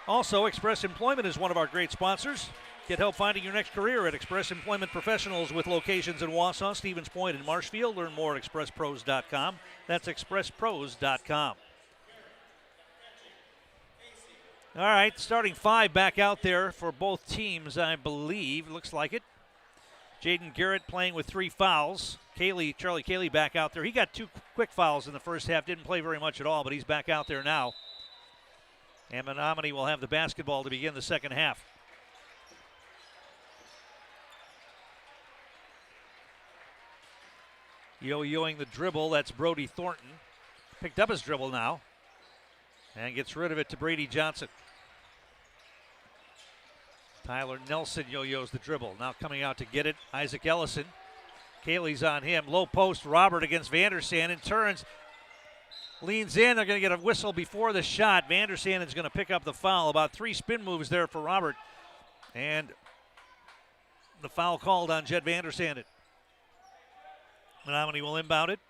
Also, Express Employment is one of our great sponsors. Get help finding your next career at Express Employment Professionals with locations in Wausau, Stevens Point, and Marshfield. Learn more at expresspros.com. That's expresspros.com. All right, starting five back out there for both teams, I believe. Looks like it. Jaden Garrett playing with 3 fouls. Charlie Cayley back out there. He got 2 quick fouls in the first half. Didn't play very much at all, but he's back out there now. And Menomonie will have the basketball to begin the second half. Yo-yoing the dribble. That's Brody Thornton. Picked up his dribble now. And gets rid of it to Brady Johnson. Tyler Nelson yo-yos the dribble. Now coming out to get it, Isaac Ellison. Cayley's on him. Low post, Robert against Vandersanden. Turns, leans in. They're going to get a whistle before the shot. Vandersanden's going to pick up the foul. About 3 spin moves there for Robert. And the foul called on Jed Vandersanden. Menomonie will inbound it.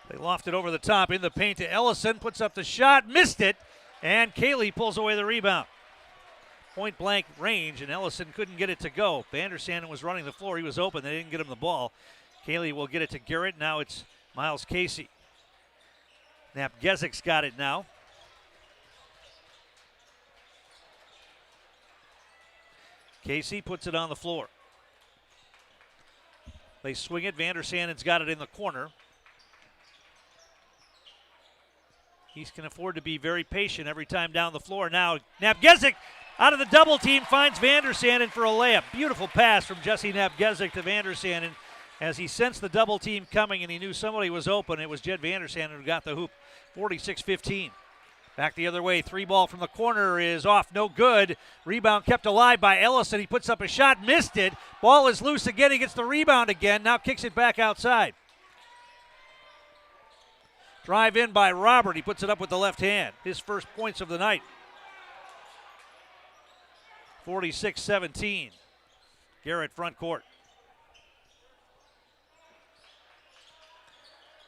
They loft it over the top in the paint to Ellison. Puts up the shot, missed it, and Cayley pulls away the rebound. Point blank range, and Ellison couldn't get it to go. Vandersanden was running the floor. He was open. They didn't get him the ball. Cayley will get it to Garrett. Now it's Miles Casey. Napgezik's got it now. Casey puts it on the floor. They swing it. Vandersandon's got it in the corner. He can afford to be very patient every time down the floor. Now, Napgezik out of the double team finds Vandersandon for a layup. Beautiful pass from Jesse Napgezik to Vandersandon as he sensed the double team coming and he knew somebody was open. It was Jed Vandersandon who got the hoop. 46-15. Back the other way. 3-ball from the corner is off. No good. Rebound kept alive by Ellison. He puts up a shot. Missed it. Ball is loose again. He gets the rebound again. Now kicks it back outside. Drive in by Robert. He puts it up with the left hand. His first points of the night. 46-17. Garrett front court.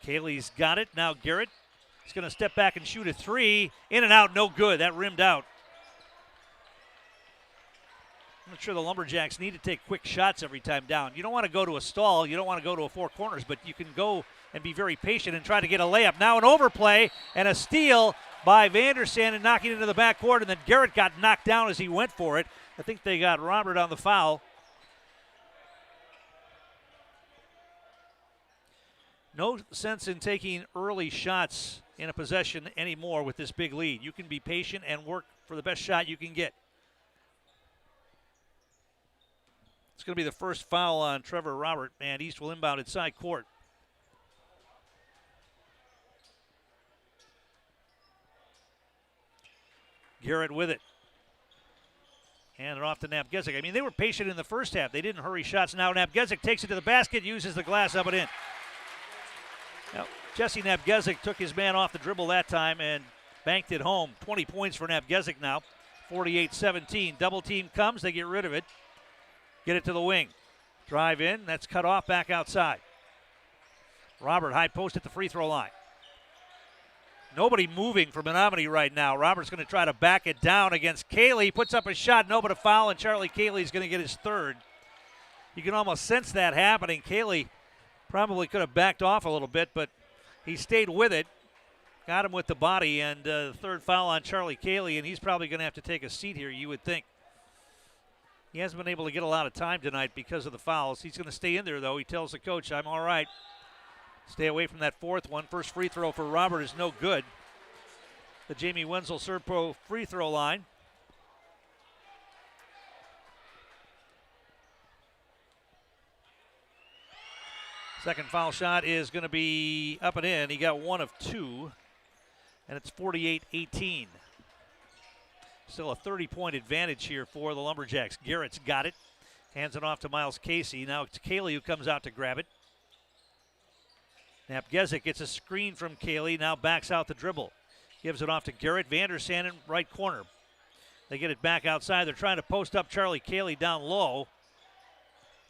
Cayley's got it. Now Garrett is going to step back and shoot a three. In and out, no good. That rimmed out. I'm not sure the Lumberjacks need to take quick shots every time down. You don't want to go to a stall. You don't want to go to a four corners, but you can go and be very patient and try to get a layup. Now an overplay and a steal by Vandersandon knocking into the backcourt, and then Garrett got knocked down as he went for it. I think they got Robert on the foul. No sense in taking early shots in a possession anymore with this big lead. You can be patient and work for the best shot you can get. It's going to be the first foul on Trevor Robert, and East will inbound inside court. Garrett with it. Hand it off to Napgezik. I mean, they were patient in the first half. They didn't hurry shots. Now Napgezik takes it to the basket, uses the glass up and in. Now, Jesse Napgezik took his man off the dribble that time and banked it home. 20 points for Napgezik now. 48-17. Double team comes. They get rid of it. Get it to the wing. Drive in. That's cut off back outside. Robert high post at the free throw line. Nobody moving for Menomonie right now. Robert's going to try to back it down against Cayley. Puts up a shot. No, but a foul, and Charlie Cayley's going to get his third. You can almost sense that happening. Cayley probably could have backed off a little bit, but he stayed with it. Got him with the body, and the third foul on Charlie Cayley, and he's probably going to have to take a seat here, you would think. He hasn't been able to get a lot of time tonight because of the fouls. He's going to stay in there, though. He tells the coach, I'm all right. Stay away from that fourth one. First free throw for Robert is no good. The Jamie Wenzel Serpro free throw line. Second foul shot is going to be up and in. He got one of two, and it's 48-18. Still a 30-point advantage here for the Lumberjacks. Garrett's got it. Hands it off to Miles Casey. Now it's Cayley who comes out to grab it. Napgezik gets a screen from Cayley. Now backs out the dribble. Gives it off to Garrett. Vandersandon, right corner. They get it back outside. They're trying to post up Charlie Cayley down low.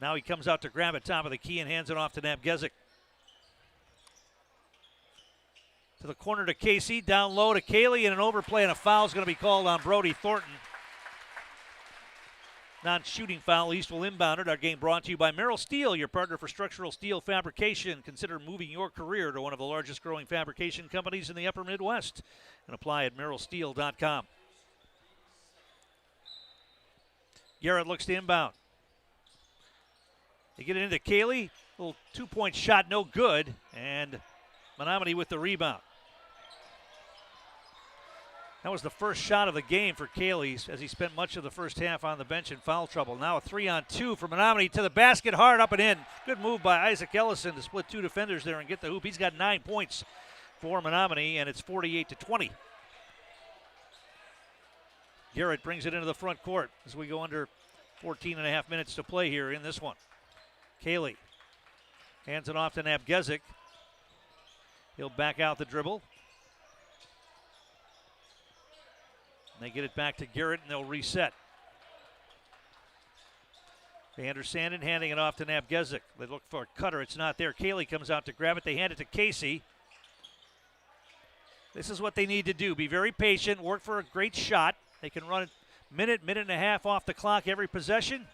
Now he comes out to grab it top of the key and hands it off to Napgezik. To the corner to Casey, down low to Cayley, and an overplay and a foul is going to be called on Brody Thornton. Non-shooting foul. East will inbound it. Our game brought to you by Merrill Steel, your partner for structural steel fabrication. Consider moving your career to one of the largest growing fabrication companies in the upper Midwest and apply at merrillsteel.com. Garrett looks to inbound. They get it into Cayley. Little two-point shot, no good. And Menomonie with the rebound. That was the first shot of the game for Cayley as he spent much of the first half on the bench in foul trouble. Now a 3-on-2 for Menomonie to the basket, hard up and in. Good move by Isaac Ellison to split two defenders there and get the hoop. He's got 9 points for Menomonie, and it's 48-20. Garrett brings it into the front court as we go under 14 and a half minutes to play here in this one. Cayley hands it off to Napgezik. He'll back out the dribble. They get it back to Garrett, and they'll reset. Vandersandon handing it off to Napgezik. They look for a cutter. It's not there. Cayley comes out to grab it. They hand it to Casey. This is what they need to do. Be very patient. Work for a great shot. They can run a minute and a half off the clock every possession,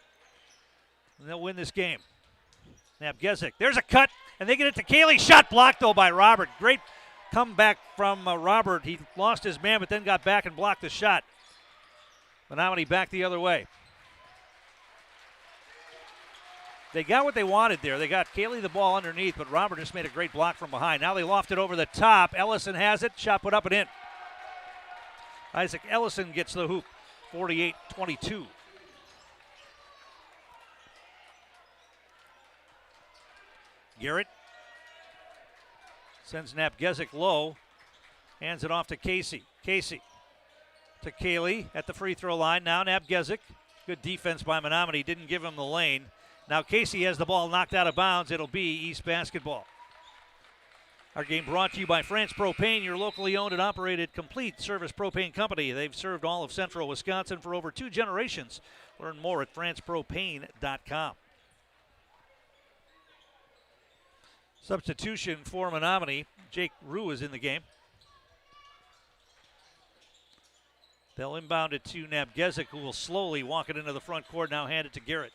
and they'll win this game. Napgezik. There's a cut, and they get it to Cayley. Shot blocked, though, by Robert. Great comeback from Robert. He lost his man, but then got back and blocked the shot. Menomonie back the other way. They got what they wanted there. They got Kaylee the ball underneath, but Robert just made a great block from behind. Now they loft it over the top. Ellison has it. Shot put up and in. Isaac Ellison gets the hoop. 48-22. Garrett sends Napgezik low. Hands it off to Casey. Casey to Kaylee at the free throw line. Now Napgezik. Good defense by Menomonie. Didn't give him the lane. Now Casey has the ball knocked out of bounds. It'll be East basketball. Our game brought to you by France Propane, your locally owned and operated complete service propane company. They've served all of central Wisconsin for over 2 generations. Learn more at francepropane.com. Substitution for Menomonie. Jake Rue is in the game. They'll inbound it to Napgezik, who will slowly walk it into the front court. Now hand it to Garrett.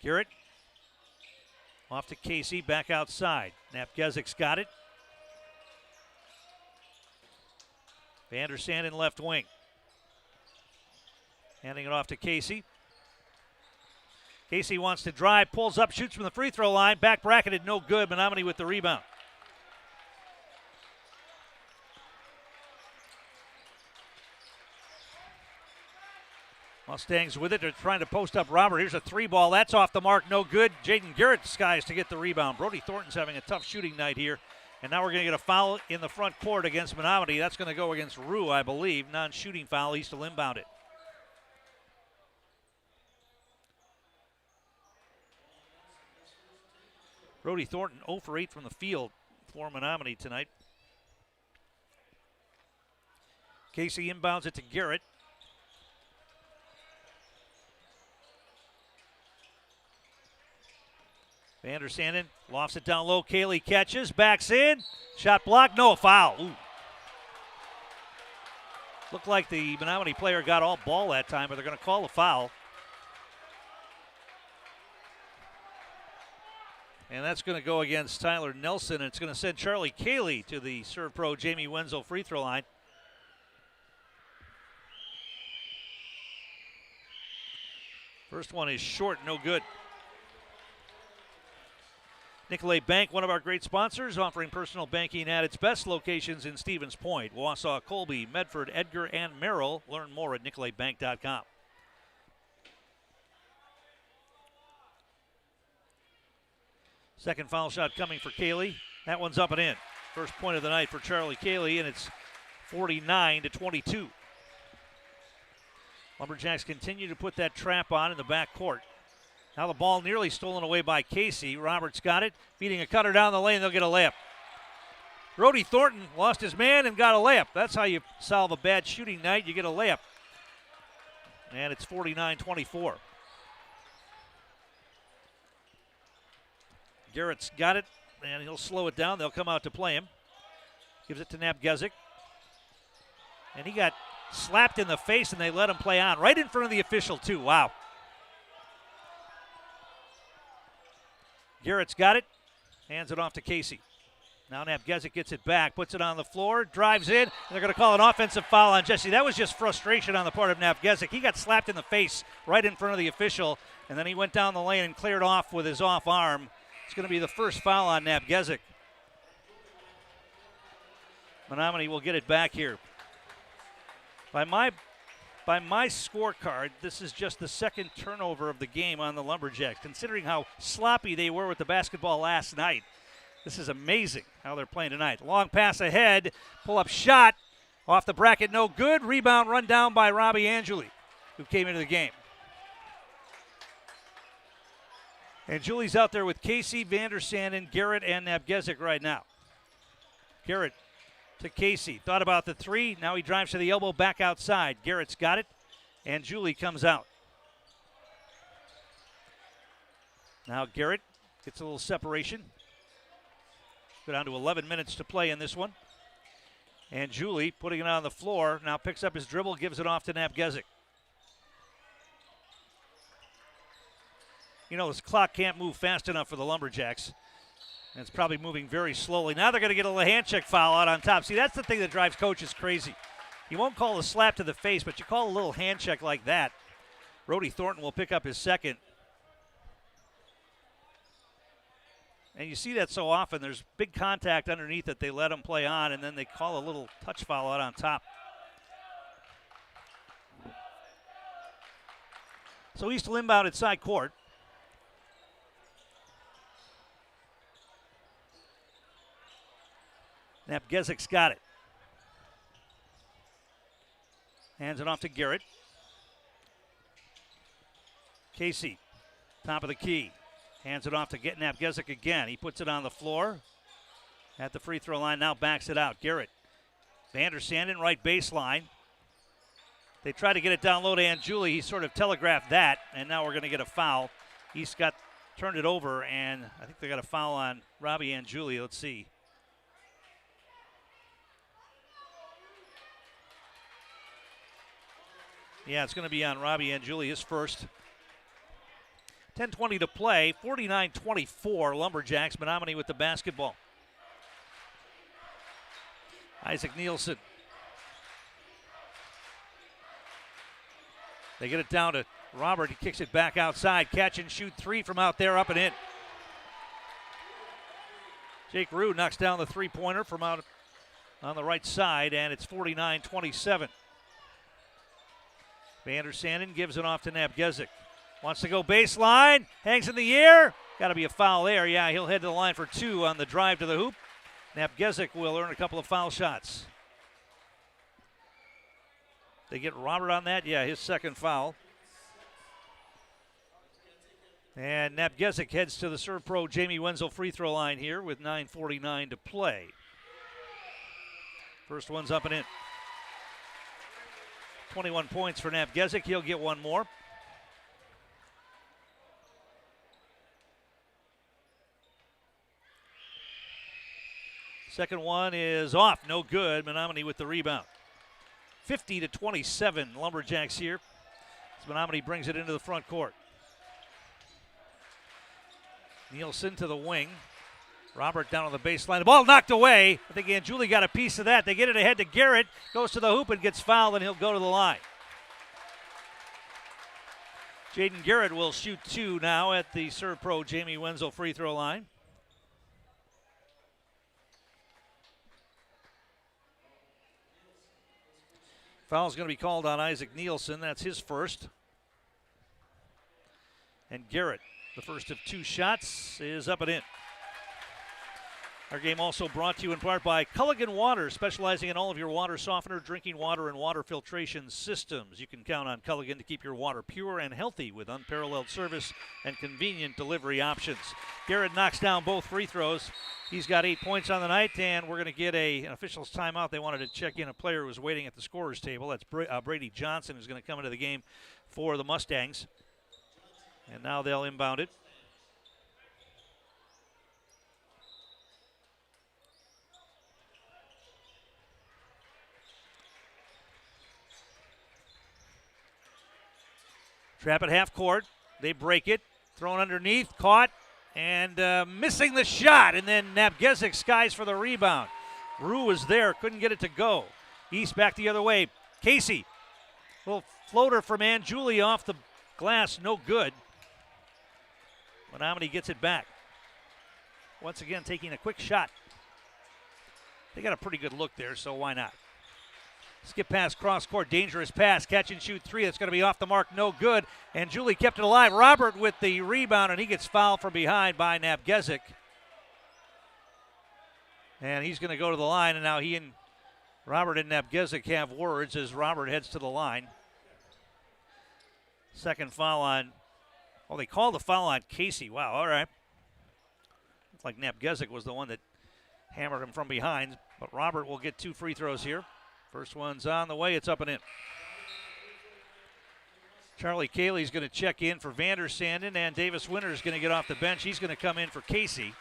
Garrett off to Casey, back outside. Napgezik's got it. Vandersand in left wing. Handing it off to Casey. Casey wants to drive, pulls up, shoots from the free throw line. Back bracketed, no good. Menomonie with the rebound. Mustangs with it. They're trying to post up Robert. Here's a 3-ball. That's off the mark. No good. Jaden Garrett skies to get the rebound. Brody Thornton's having a tough shooting night here. And now we're going to get a foul in the front court against Menomonie. That's going to go against Rue, I believe. Non-shooting foul. He still inbound it. Brody Thornton 0 for 8 from the field for Menomonie tonight. Casey inbounds it to Garrett. Vandersand lofts it down low. Kaylee catches, backs in. Shot blocked, no, foul. Ooh. Looked like the Menomonie player got all ball that time, but they're going to call a foul. And that's going to go against Tyler Nelson. It's going to send Charlie Kaylee to the serve pro Jamie Wenzel free throw line. First one is short, no good. Nicolay Bank, one of our great sponsors, offering personal banking at its best locations in Stevens Point, Wausau, Colby, Medford, Edgar, and Merrill. Learn more at nicolaybank.com. Second foul shot coming for Kaylee. That one's up and in. First point of the night for Charlie Kaylee, and it's 49-22. Lumberjacks continue to put that trap on in the back court. Now the ball nearly stolen away by Casey. Roberts got it, feeding a cutter down the lane. They'll get a layup. Brody Thornton lost his man and got a layup. That's how you solve a bad shooting night. You get a layup. And it's 49-24. Garrett's got it, and he'll slow it down. They'll come out to play him. Gives it to Napgezik. And he got slapped in the face, and they let him play on. Right in front of the official, too. Wow. Garrett's got it, hands it off to Casey. Now Napgezik gets it back, puts it on the floor, drives in, and they're going to call an offensive foul on Jesse. That was just frustration on the part of Napgezik. He got slapped in the face right in front of the official, and then he went down the lane and cleared off with his off arm. It's going to be the first foul on Napgezik. Menomonie will get it back here. By my scorecard, this is just the second turnover of the game on the Lumberjacks. Considering how sloppy they were with the basketball last night, this is amazing how they're playing tonight. Long pass ahead, pull-up shot, off the bracket, no good. Rebound run down by Robbie Angeli, who came into the game. And Julie's out there with Casey, Vandersand, and Garrett and Napgezik right now. Garrett to Casey. Thought about the three. Now he drives to the elbow, back outside. Garrett's got it, and Julie comes out. Now Garrett gets a little separation. Go down to 11 minutes to play in this one. And Julie putting it on the floor. Now picks up his dribble, gives it off to Napgezik. You know, this clock can't move fast enough for the Lumberjacks. And it's probably moving very slowly. Now they're going to get a little hand check foul out on top. See, that's the thing that drives coaches crazy. You won't call a slap to the face, but you call a little hand check like that. Brody Thornton will pick up his second. And you see that so often. There's big contact underneath it. They let him play on, and then they call a little touch foul out on top. So East will inbound at side court. Napgezik's got it. Hands it off to Garrett. Casey, top of the key. Hands it off to Napgezik again. He puts it on the floor at the free throw line. Now backs it out. Garrett. Vander Sanden, right baseline. They try to get it down low to Anjuli. He sort of telegraphed that, and now we're going to get a foul. East turned it over, and I think they got a foul on Robbie Anjuli. Let's see. Yeah, it's going to be on Robbie Anjuli, his first. 10:20 to play, 49-24, Lumberjacks. Menomonie with the basketball. Isaac Nielsen. They get it down to Robert. He kicks it back outside. Catch and shoot three from out there, up and in. Jake Rue knocks down the three-pointer from out on the right side, and it's 49-27. Vander Sanden gives it off to Napgezik. Wants to go baseline. Hangs in the air. Got to be a foul there. Yeah, he'll head to the line for two on the drive to the hoop. Napgezik will earn a couple of foul shots. They get Robert on that. Yeah, his second foul. And Napgezik heads to the Serve Pro Jamie Wenzel free throw line here with 9:49 to play. First one's up and in. 21 points for Napgezik. He'll get one more. Second one is off, no good. Menomonie with the rebound. 50-27, Lumberjacks here. As Menomonie brings it into the front court. Nielsen to the wing. Robert down on the baseline. The ball knocked away. I think Anjuli got a piece of that. They get it ahead to Garrett. Goes to the hoop and gets fouled, and he'll go to the line. Jaden Garrett will shoot two now at the Serve Pro Jamie Wenzel free throw line. Foul's going to be called on Isaac Nielsen. That's his first. And Garrett, the first of two shots, is up and in. Our game also brought to you in part by Culligan Water, specializing in all of your water softener, drinking water, and water filtration systems. You can count on Culligan to keep your water pure and healthy with unparalleled service and convenient delivery options. Garrett knocks down both free throws. He's got 8 points on the night, and we're going to get an official's timeout. They wanted to check in a player who was waiting at the scorer's table. That's Brady Johnson, who's going to come into the game for the Mustangs. And now they'll inbound it. Trap at half court. They break it. Thrown underneath. Caught. And missing the shot. And then Napgezik skies for the rebound. Rue was there. Couldn't get it to go. East back the other way. Casey. Little floater from Anjuli off the glass. No good. Menomonie gets it back. Once again, taking a quick shot. They got a pretty good look there, so why not? Skip pass, cross court, dangerous pass, catch and shoot three. That's going to be off the mark, no good. And Julie kept it alive. Robert with the rebound, and he gets fouled from behind by Napgezik. And he's going to go to the line, and now he and Robert and Napgezik have words as Robert heads to the line. Second foul on, well, they called the foul on Casey. Wow, all right. Looks like Napgezik was the one that hammered him from behind, but Robert will get two free throws here. First one's on the way. It's up and in. Charlie Cayley's going to check in for Vander Sanden, and Davis Winter is going to get off the bench. He's going to come in for Casey.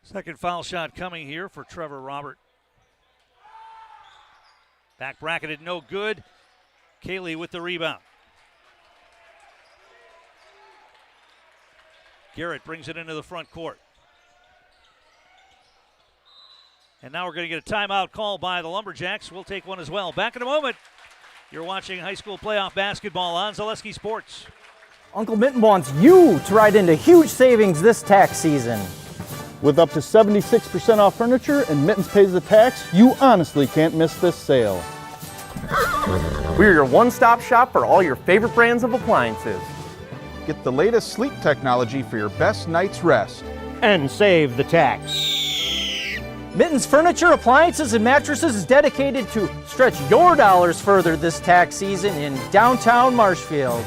Second foul shot coming here for Trevor Robert. Back bracketed, no good. Cayley with the rebound. Garrett brings it into the front court. And now we're going to get a timeout call by the Lumberjacks. We'll take one as well. Back in a moment. You're watching high school playoff basketball on Zaleski Sports. Uncle Mitten wants you to ride into huge savings this tax season. With up to 76% off furniture and Mittens pays the tax, you honestly can't miss this sale. We're your one-stop shop for all your favorite brands of appliances. Get the latest sleep technology for your best night's rest. And save the tax. Mittens Furniture, Appliances, and Mattresses is dedicated to stretch your dollars further this tax season in downtown Marshfield.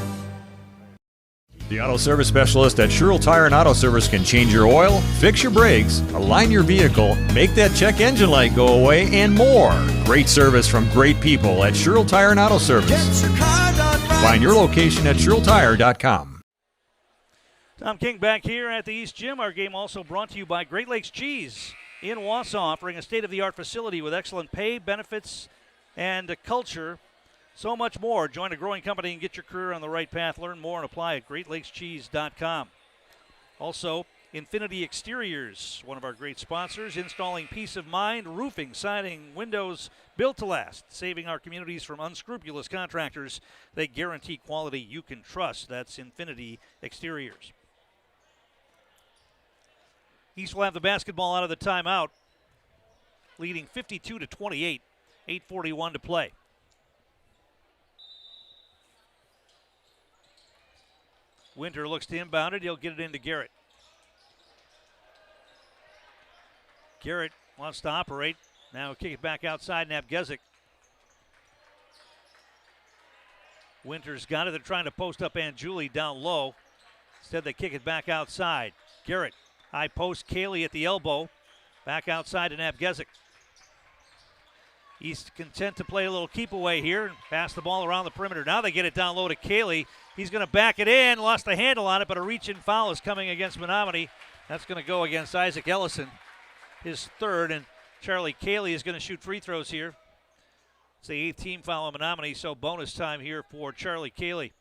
The auto service specialist at Sherrill Tire and Auto Service can change your oil, fix your brakes, align your vehicle, make that check engine light go away, and more. Great service from great people at Sherrill Tire and Auto Service. Find your location at SherrillTire.com. Tom King back here at the East Gym. Our game also brought to you by Great Lakes Cheese in Wausau, offering a state-of-the-art facility with excellent pay, benefits, and culture. So much more. Join a growing company and get your career on the right path. Learn more and apply at GreatLakesCheese.com. Also, Infinity Exteriors, one of our great sponsors, installing peace of mind, roofing, siding, windows, built to last, saving our communities from unscrupulous contractors. They guarantee quality you can trust. That's Infinity Exteriors. East will have the basketball out of the timeout, leading 52-28, 8:41 to play. Winter looks to inbound it. He'll get it into Garrett. Garrett wants to operate. Now kick it back outside. Nabgezik. Winter's got it. They're trying to post up Anjuli down low. Instead, they kick it back outside. Garrett, high post. Cayley at the elbow. Back outside to Nabgezik. East content to play a little keep away here and pass the ball around the perimeter. Now they get it down low to Cayley. He's going to back it in. Lost the handle on it, but a reach-in foul is coming against Menomonie. That's going to go against Isaac Ellison, his third, and Charlie Cayley is going to shoot free throws here. It's the 8th team foul on Menomonie, so bonus time here for Charlie Cayley.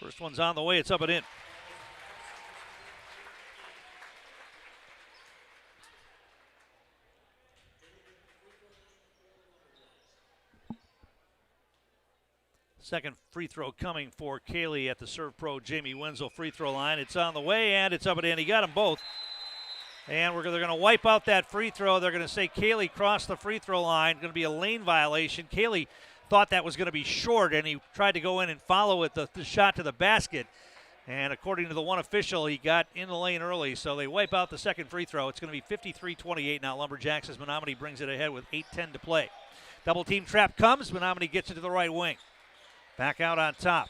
First one's on the way. It's up and in. Second free throw coming for Cayley at the Serve Pro Jamie Wenzel free throw line. It's on the way, and it's up and in. He got them both. And they're going to wipe out that free throw. They're going to say Cayley crossed the free throw line. Going to be a lane violation. Cayley thought that was going to be short, and he tried to go in and follow it, the shot to the basket. And according to the one official, he got in the lane early, so they wipe out the second free throw. It's going to be 53-28 now. Lumberjacks as Menomonie brings it ahead with 8:10 to play. Double team trap comes. Menomonie gets it to the right wing. Back out on top.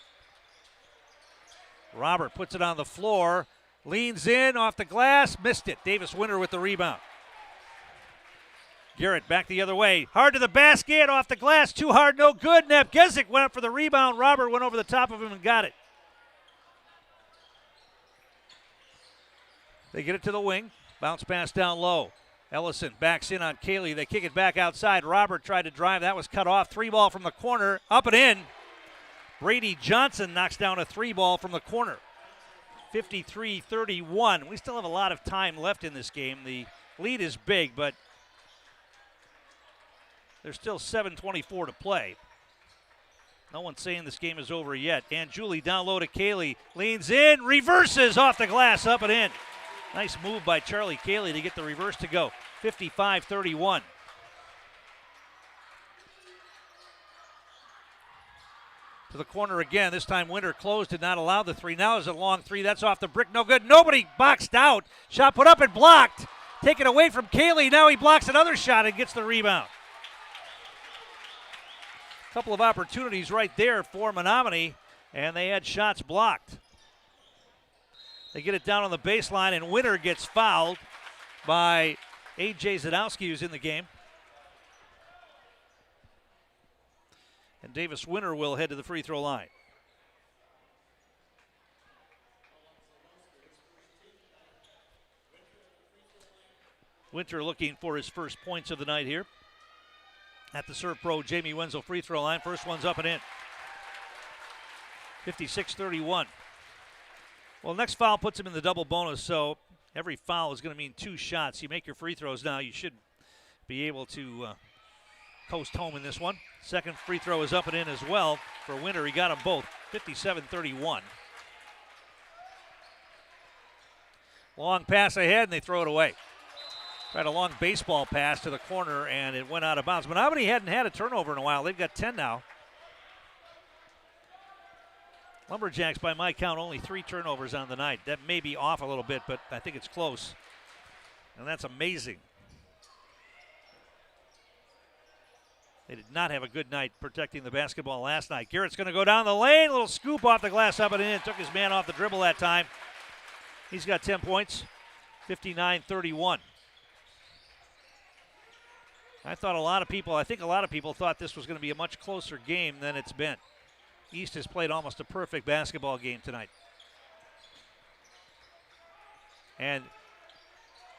Robert puts it on the floor. Leans in off the glass. Missed it. Davis Winter with the rebound. Garrett back the other way. Hard to the basket. Off the glass. Too hard. No good. Nabgezik went up for the rebound. Robert went over the top of him and got it. They get it to the wing. Bounce pass down low. Ellison backs in on Cayley. They kick it back outside. Robert tried to drive. That was cut off. 3 ball from the corner. Up and in. Brady Johnson knocks down a 3 ball from the corner. 53-31. We still have a lot of time left in this game. The lead is big, but there's still 7:24 to play. No one's saying this game is over yet. And Julie down low to Cayley. Leans in, reverses off the glass, up and in. Nice move by Charlie Cayley to get the reverse to go. 55-31. To the corner again. This time Winter closed, did not allow the three. Now is a long three. That's off the brick. No good. Nobody boxed out. Shot put up and blocked. Taken away from Cayley. Now he blocks another shot and gets the rebound. Couple of opportunities right there for Menomonie, and they had shots blocked. They get it down on the baseline, and Winter gets fouled by A.J. Zadowski, who's in the game. And Davis Winter will head to the free throw line. Winter looking for his first points of the night here at the Serve Pro Jamie Wenzel free throw line. First one's up and in. 56-31. Well, next foul puts him in the double bonus, so every foul is going to mean 2 shots. You make your free throws now, you should be able to coast home in this one. Second free throw is up and in as well for Winter. He got them both, 57-31. Long pass ahead, and they throw it away. Tried a long baseball pass to the corner, and it went out of bounds. Menomonie hadn't had a turnover in a while. They've got 10 now. Lumberjacks, by my count, only 3 turnovers on the night. That may be off a little bit, but I think it's close. And that's amazing. They did not have a good night protecting the basketball last night. Garrett's going to go down the lane. A little scoop off the glass up and in. Took his man off the dribble that time. He's got 10 points, 59-31. I think a lot of people thought this was going to be a much closer game than it's been. East has played almost a perfect basketball game tonight. And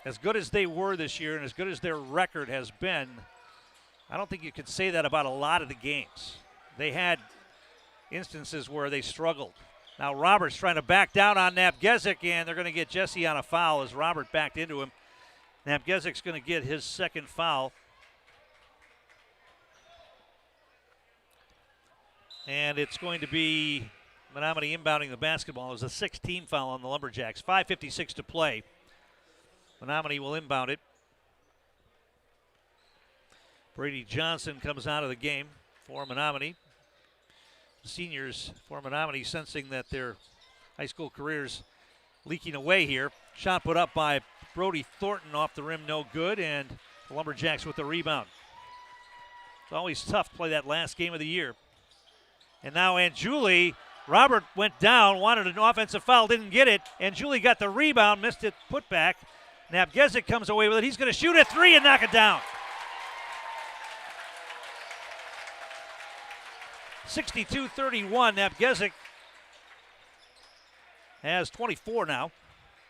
as good as they were this year and as good as their record has been, I don't think you could say that about a lot of the games. They had instances where they struggled. Now Robert's trying to back down on Napgezik, and they're going to get Jesse on a foul as Robert backed into him. Napgezik's going to get his second foul. And it's going to be Menomonie inbounding the basketball. It was a 16 foul on the Lumberjacks. 5:56 to play. Menomonie will inbound it. Brady Johnson comes out of the game for Menomonie. The seniors for Menomonie sensing that their high school careers leaking away here. Shot put up by Brody Thornton off the rim, no good, and the Lumberjacks with the rebound. It's always tough to play that last game of the year. And now Anjuli, Robert went down, wanted an offensive foul, didn't get it. Anjuli got the rebound, missed it, put back. Napgezik comes away with it. He's going to shoot a 3 and knock it down. 62-31, Napgezik has 24 now.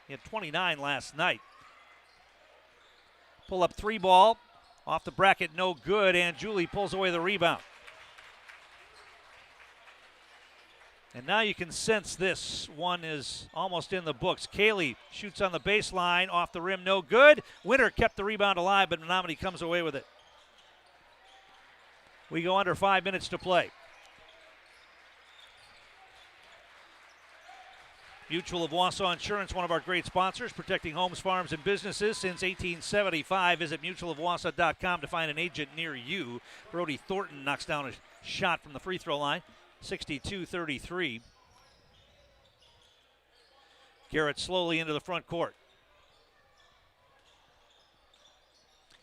He had 29 last night. Pull up 3 ball, off the bracket, no good. Anjuli pulls away the rebound. And now you can sense this one is almost in the books. Cayley shoots on the baseline, off the rim, no good. Winter kept the rebound alive, but Menomonie comes away with it. We go under 5 minutes to play. Mutual of Wausau Insurance, one of our great sponsors, protecting homes, farms, and businesses since 1875. Visit mutualofwausau.com to find an agent near you. Brody Thornton knocks down a shot from the free throw line. 62-33. Garrett slowly into the front court.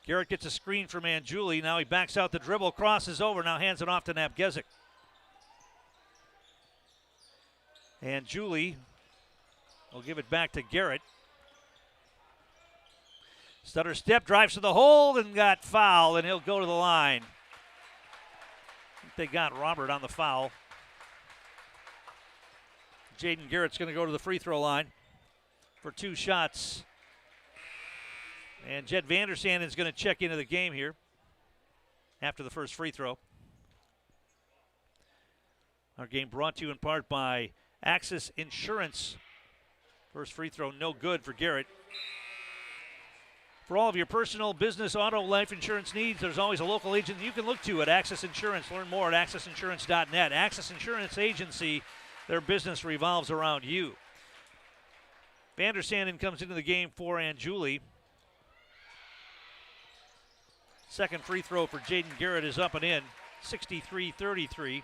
Garrett gets a screen from Anjuli. Now he backs out the dribble, crosses over, now hands it off to Napgezik. Anjuli will give it back to Garrett. Stutter step, drives to the hole and got fouled, and he'll go to the line. I think they got Robert on the foul. Jaden Garrett's going to go to the free throw line for 2 shots. And Jed Vandersand is going to check into the game here after the first free throw. Our game brought to you in part by Axis Insurance. First free throw, no good for Garrett. For all of your personal, business, auto, life insurance needs, there's always a local agent you can look to at Axis Insurance. Learn more at AxisInsurance.net. Axis Insurance Agency, their business revolves around you. Vandersanden comes into the game for Anjuli. Second free throw for Jaden Garrett is up and in. 63-33.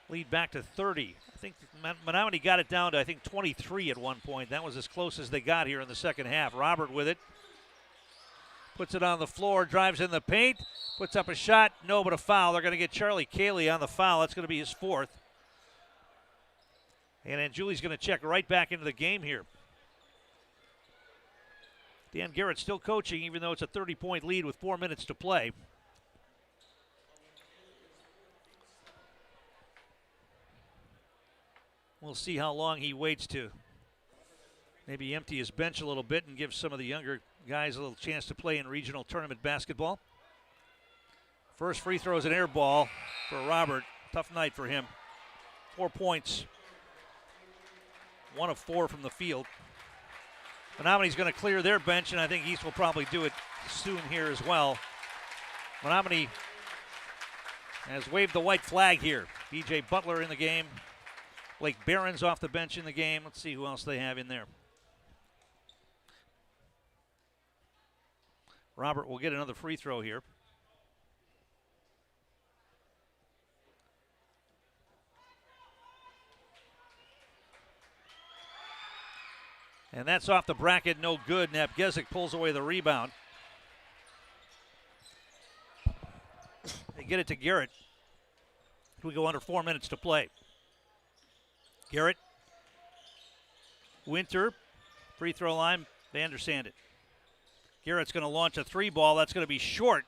Lead back to 30. I think Menomonie got it down to, 23 at one point. That was as close as they got here in the second half. Robert with it. Puts it on the floor, drives in the paint, puts up a shot, no, but a foul. They're going to get Charlie Cayley on the foul. That's going to be his 4th. And Anjuli's going to check right back into the game here. Dan Garrett still coaching, even though it's a 30-point lead with 4 minutes to play. We'll see how long he waits to maybe empty his bench a little bit and give some of the younger guys a little chance to play in regional tournament basketball. First free throw is an air ball for Robert. Tough night for him. 4 points. 1 of 4 from the field. Menomonie's going to clear their bench, and I think East will probably do it soon here as well. Menomonie has waved the white flag here. B.J. Butler in the game. Blake Barron's off the bench in the game. Let's see who else they have in there. Robert will get another free throw here. And that's off the bracket, no good. Napgezik pulls away the rebound. They get it to Garrett. We go under 4 minutes to play. Garrett, Winter, free throw line, they understand it. Garrett's going to launch a 3 ball. That's going to be short.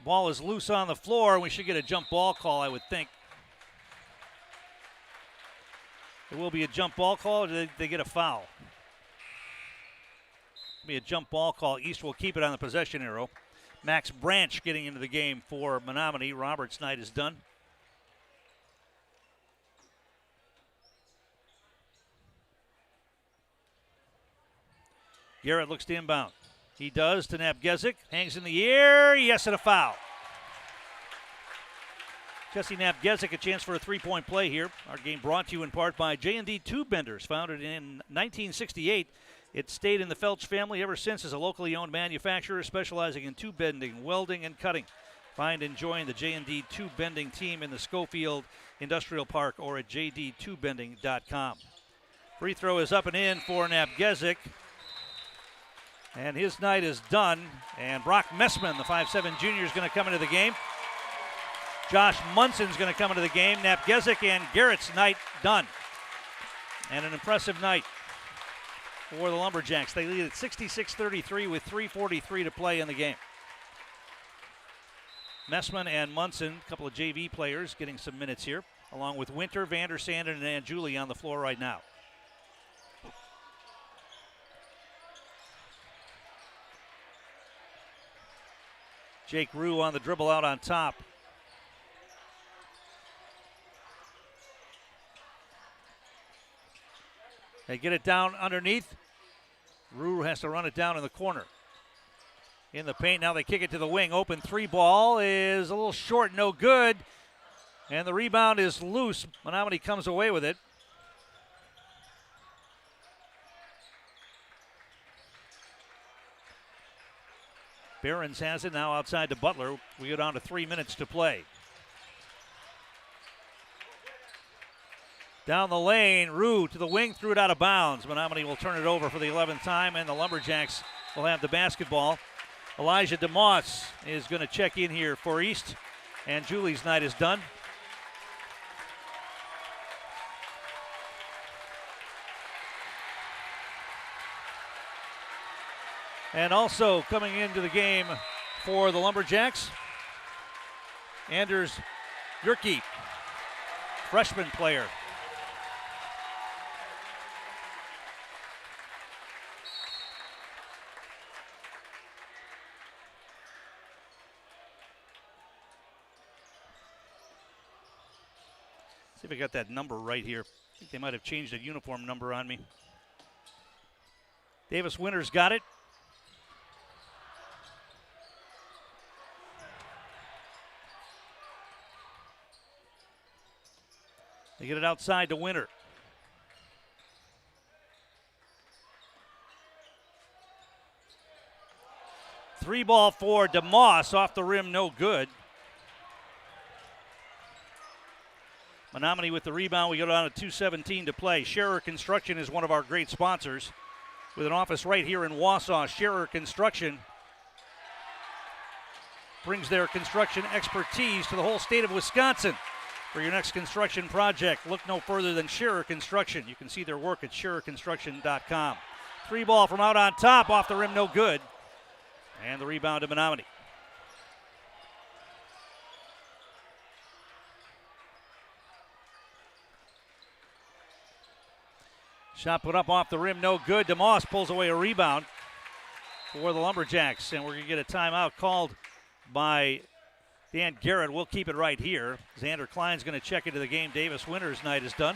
Ball is loose on the floor. We should get a jump ball call, I would think. There will be a jump ball call, or do they get a foul? Be a jump ball call. East will keep it on the possession arrow. Max Branch getting into the game for Menomonie. Robert's night is done. Garrett looks to inbound. He does to Napgezik. Hangs in the air. Yes, and a foul. Jesse Napgezik, a chance for a three-point play here. Our game brought to you in part by J&D Tube Benders, founded in 1968. It stayed in the Felch family ever since as a locally owned manufacturer specializing in tube bending, welding, and cutting. Find and join the J&D Tube Bending team in the Schofield Industrial Park or at jdtubebending.com. Free throw is up and in for Napgezik. And his night is done. And Brock Messman, the 5'7 junior, is going to come into the game. Josh Munson's going to come into the game. Napgezik and Garrett's night done. And an impressive night for the Lumberjacks. They lead at 66-33 with 3:43 to play in the game. Messman and Munson, a couple of JV players, getting some minutes here, along with Winter, Vander Sanden, and Anjuli on the floor right now. Jake Rue on the dribble out on top. They get it down underneath. Rue has to run it down in the corner. In the paint, now they kick it to the wing. Open 3 ball is a little short, no good. And the rebound is loose. Menomonie comes away with it. Barons has it now outside to Butler. We go down to 3 minutes to play. Down the lane, Rue to the wing, threw it out of bounds. Menomonie will turn it over for the 11th time, and the Lumberjacks will have the basketball. Elijah DeMoss is going to check in here for East, and Julie's night is done. And also coming into the game for the Lumberjacks, Anders Yerke, freshman player. See if I got that number right here. I think they might have changed a uniform number on me. Davis Winters got it. They get it outside to Winter. Three ball for DeMoss, off the rim, no good. Menomonie with the rebound. We go down to 2:17 to play. Scherer Construction is one of our great sponsors with an office right here in Wausau. Scherer Construction brings their construction expertise to the whole state of Wisconsin. For your next construction project, look no further than Scherer Construction. You can see their work at schererconstruction.com. 3 ball from out on top, off the rim, no good. And the rebound to Menomonie. Shot put up off the rim, no good. DeMoss pulls away a rebound for the Lumberjacks, and we're going to get a timeout called by Dan Garrett will keep it right here. Xander Klein's going to check into the game. Davis Winter's night is done.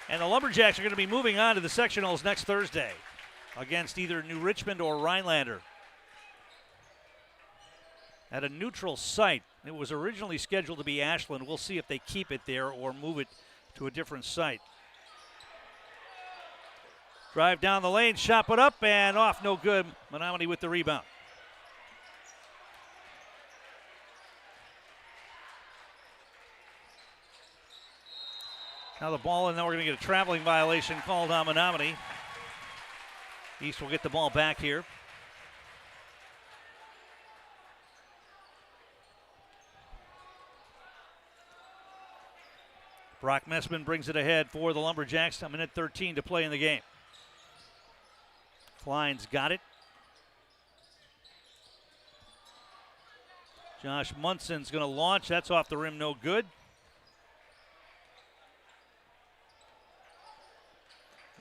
And the Lumberjacks are going to be moving on to the sectionals next Thursday against either New Richmond or Rhinelander. At a neutral site. It was originally scheduled to be Ashland. We'll see if they keep it there or move it to a different site. Drive down the lane, shot put up, and off, no good. Menomonie with the rebound. Now the ball, and then we're going to get a traveling violation called on Menomonie. East will get the ball back here. Brock Messman brings it ahead for the Lumberjacks. A minute 13 to play in the game. Klein's got it. Josh Munson's going to launch. That's off the rim, no good.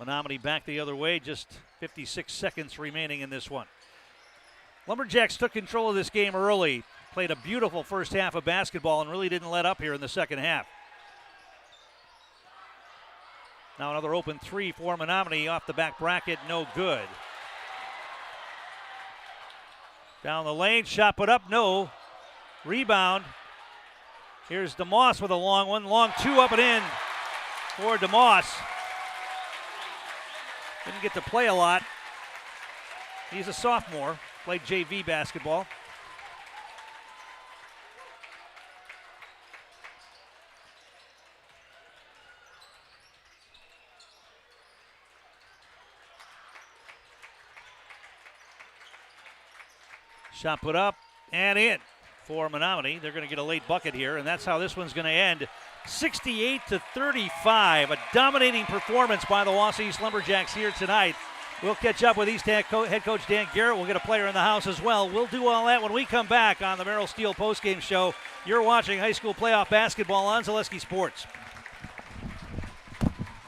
Menomonie back the other way, just 56 seconds remaining in this one. Lumberjacks took control of this game early, played a beautiful first half of basketball, and really didn't let up here in the second half. Now another open three for Menomonie off the back bracket, no good. Down the lane, shot put up, no. Rebound. Here's DeMoss with a long one. Long two up and in for DeMoss. Didn't get to play a lot. He's a sophomore, played JV basketball. Shot put up and in for Menomonie. They're going to get a late bucket here, and that's how this one's going to end. 68-35, a dominating performance by the Wausau East Lumberjacks here tonight. We'll catch up with East head coach Dan Garrett. We'll get a player in the house as well. We'll do all that when we come back on the Merrill Steel postgame show. You're watching high school playoff basketball on Zaleski Sports.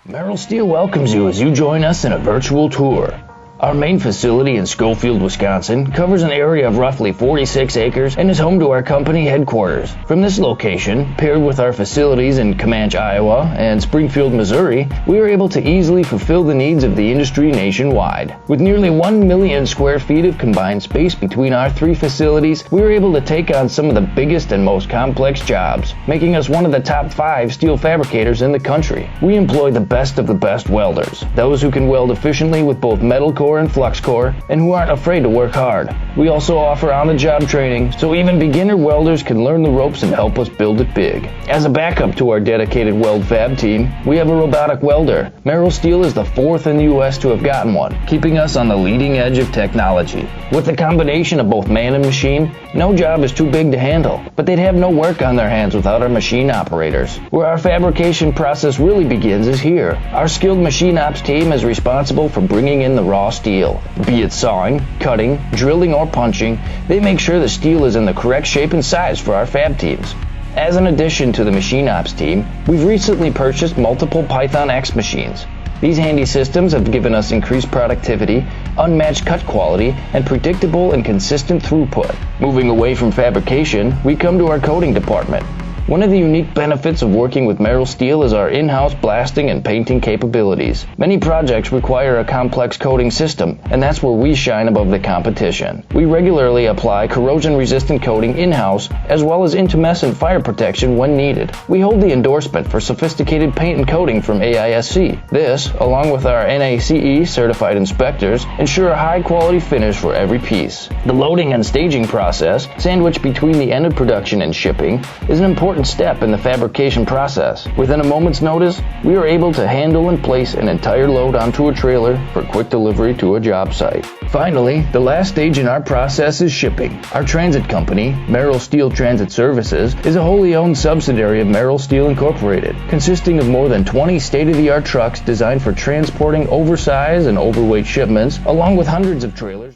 Merrill Steel welcomes you as you join us in a virtual tour. Our main facility in Schofield, Wisconsin covers an area of roughly 46 acres and is home to our company headquarters. From this location, paired with our facilities in Comanche, Iowa and Springfield, Missouri, we are able to easily fulfill the needs of the industry nationwide. With nearly 1 million square feet of combined space between our three facilities, we are able to take on some of the biggest and most complex jobs, making us one of the top 5 steel fabricators in the country. We employ the best of the best welders, those who can weld efficiently with both metal core and flux core, and who aren't afraid to work hard. We also offer on-the-job training, so even beginner welders can learn the ropes and help us build it big. As a backup to our dedicated weld fab team, we have a robotic welder. Merrill Steel is the 4th in the U.S. to have gotten one, keeping us on the leading edge of technology. With the combination of both man and machine, no job is too big to handle, but they'd have no work on their hands without our machine operators. Where our fabrication process really begins is here. Our skilled machine ops team is responsible for bringing in the raw steel. Be it sawing, cutting, drilling, or punching, they make sure the steel is in the correct shape and size for our fab teams. As an addition to the machine ops team, we've recently purchased multiple Python X machines. These handy systems have given us increased productivity, unmatched cut quality, and predictable and consistent throughput. Moving away from fabrication, we come to our coating department. One of the unique benefits of working with Merrill Steel is our in-house blasting and painting capabilities. Many projects require a complex coating system, and that's where we shine above the competition. We regularly apply corrosion-resistant coating in-house, as well as intumescent fire protection when needed. We hold the endorsement for sophisticated paint and coating from AISC. This, along with our NACE certified inspectors, ensure a high-quality finish for every piece. The loading and staging process, sandwiched between the end of production and shipping, is an important step in the fabrication process. Within a moment's notice, we are able to handle and place an entire load onto a trailer for quick delivery to a job site. Finally, the last stage in our process is shipping. Our transit company, Merrill Steel Transit Services, is a wholly owned subsidiary of Merrill Steel Incorporated, consisting of more than 20 state-of-the-art trucks designed for transporting oversized and overweight shipments, along with hundreds of trailers.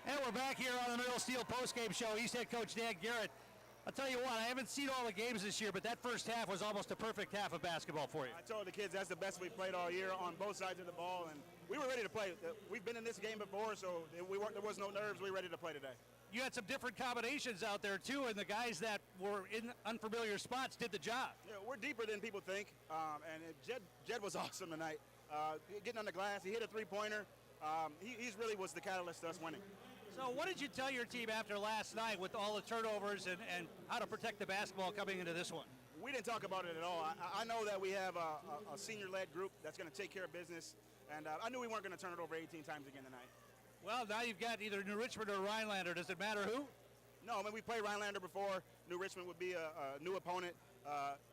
And we're back here on the Merrill Steel postgame show. East head coach Dan Garrett I'll tell you what, I haven't seen all the games this year, but that first half was almost a perfect half of basketball for you. I told the kids that's the best we've played all year on both sides of the ball, and we were ready to play. We've been in this game before, so there was no nerves. We were ready to play today. You had some different combinations out there, too, and the guys that were in unfamiliar spots did the job. Yeah, we're deeper than people think, and Jed was awesome tonight. Getting on the glass, he hit a three-pointer. He's really was the catalyst to us winning. So what did you tell your team after last night with all the turnovers and how to protect the basketball coming into this one? We didn't talk about it at all. I know that we have a senior-led group that's going to take care of business, and I knew we weren't going to turn it over 18 times again tonight. Well, now you've got either New Richmond or Rhinelander. Does it matter who? No, I mean, we played Rhinelander before. New Richmond would be a new opponent.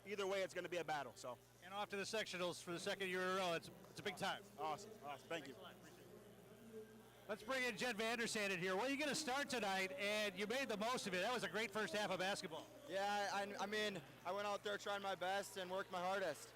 Either way, it's going to be a battle. So. And off to the sectionals for the second year in a row. It's a big time. Awesome. Thank you. Let's bring in Jed Vandersand in here. Well, you get a start tonight, and you made the most of it. That was a great first half of basketball. Yeah, I mean, I went out there trying my best and worked my hardest.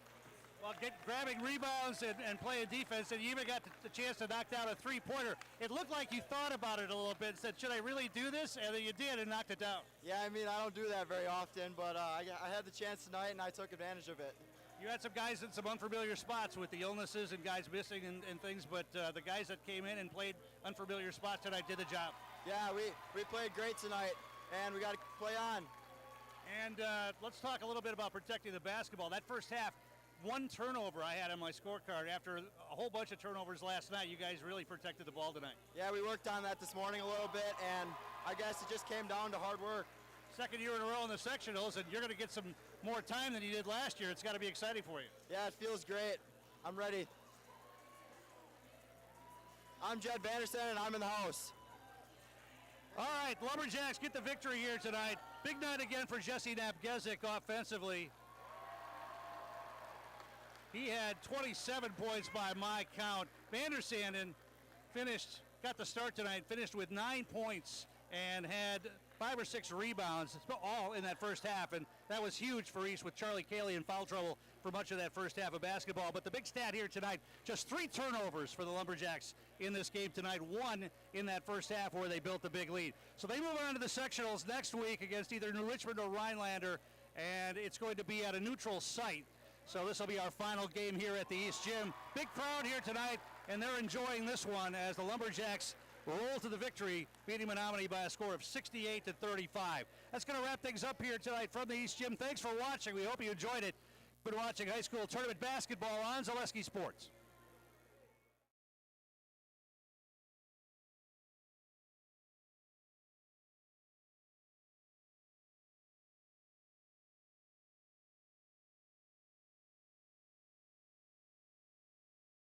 Well, grabbing rebounds and playing defense, and you even got the chance to knock down a three-pointer. It looked like you thought about it a little bit and said, should I really do this? And then you did and knocked it down. Yeah, I mean, I don't do that very often, but I had the chance tonight, and I took advantage of it. You had some guys in some unfamiliar spots with the illnesses and guys missing and things, but the guys that came in and played unfamiliar spots tonight did the job. Yeah, we played great tonight, and we got to play on. And let's talk a little bit about protecting the basketball. That first half, one turnover I had on my scorecard. After a whole bunch of turnovers last night, you guys really protected the ball tonight. Yeah, we worked on that this morning a little bit, and I guess it just came down to hard work. Second year in a row in the sectionals, and you're going to get some more time than you did last year. It's got to be exciting for you. Yeah, it feels great. I'm ready. I'm Jed Vandersand, and I'm in the house. All right, Lumberjacks get the victory here tonight. Big night again for Jesse Napgezik offensively. He had 27 points by my count. Vandersand got the start tonight, finished with 9 points and had 5 or 6 rebounds, all in that first half, and that was huge for East with Charlie Cayley in foul trouble for much of that first half of basketball. But the big stat here tonight, just 3 turnovers for the Lumberjacks in this game tonight, 1 in that first half where they built the big lead. So they move on to the sectionals next week against either New Richmond or Rhinelander, and it's going to be at a neutral site. So this will be our final game here at the East Gym. Big crowd here tonight, and they're enjoying this one as the Lumberjacks roll to the victory, beating Menomonie by a score of 68-35. That's going to wrap things up here tonight from the East Gym. Thanks for watching. We hope you enjoyed it. Been watching high school tournament basketball on Zaleski Sports.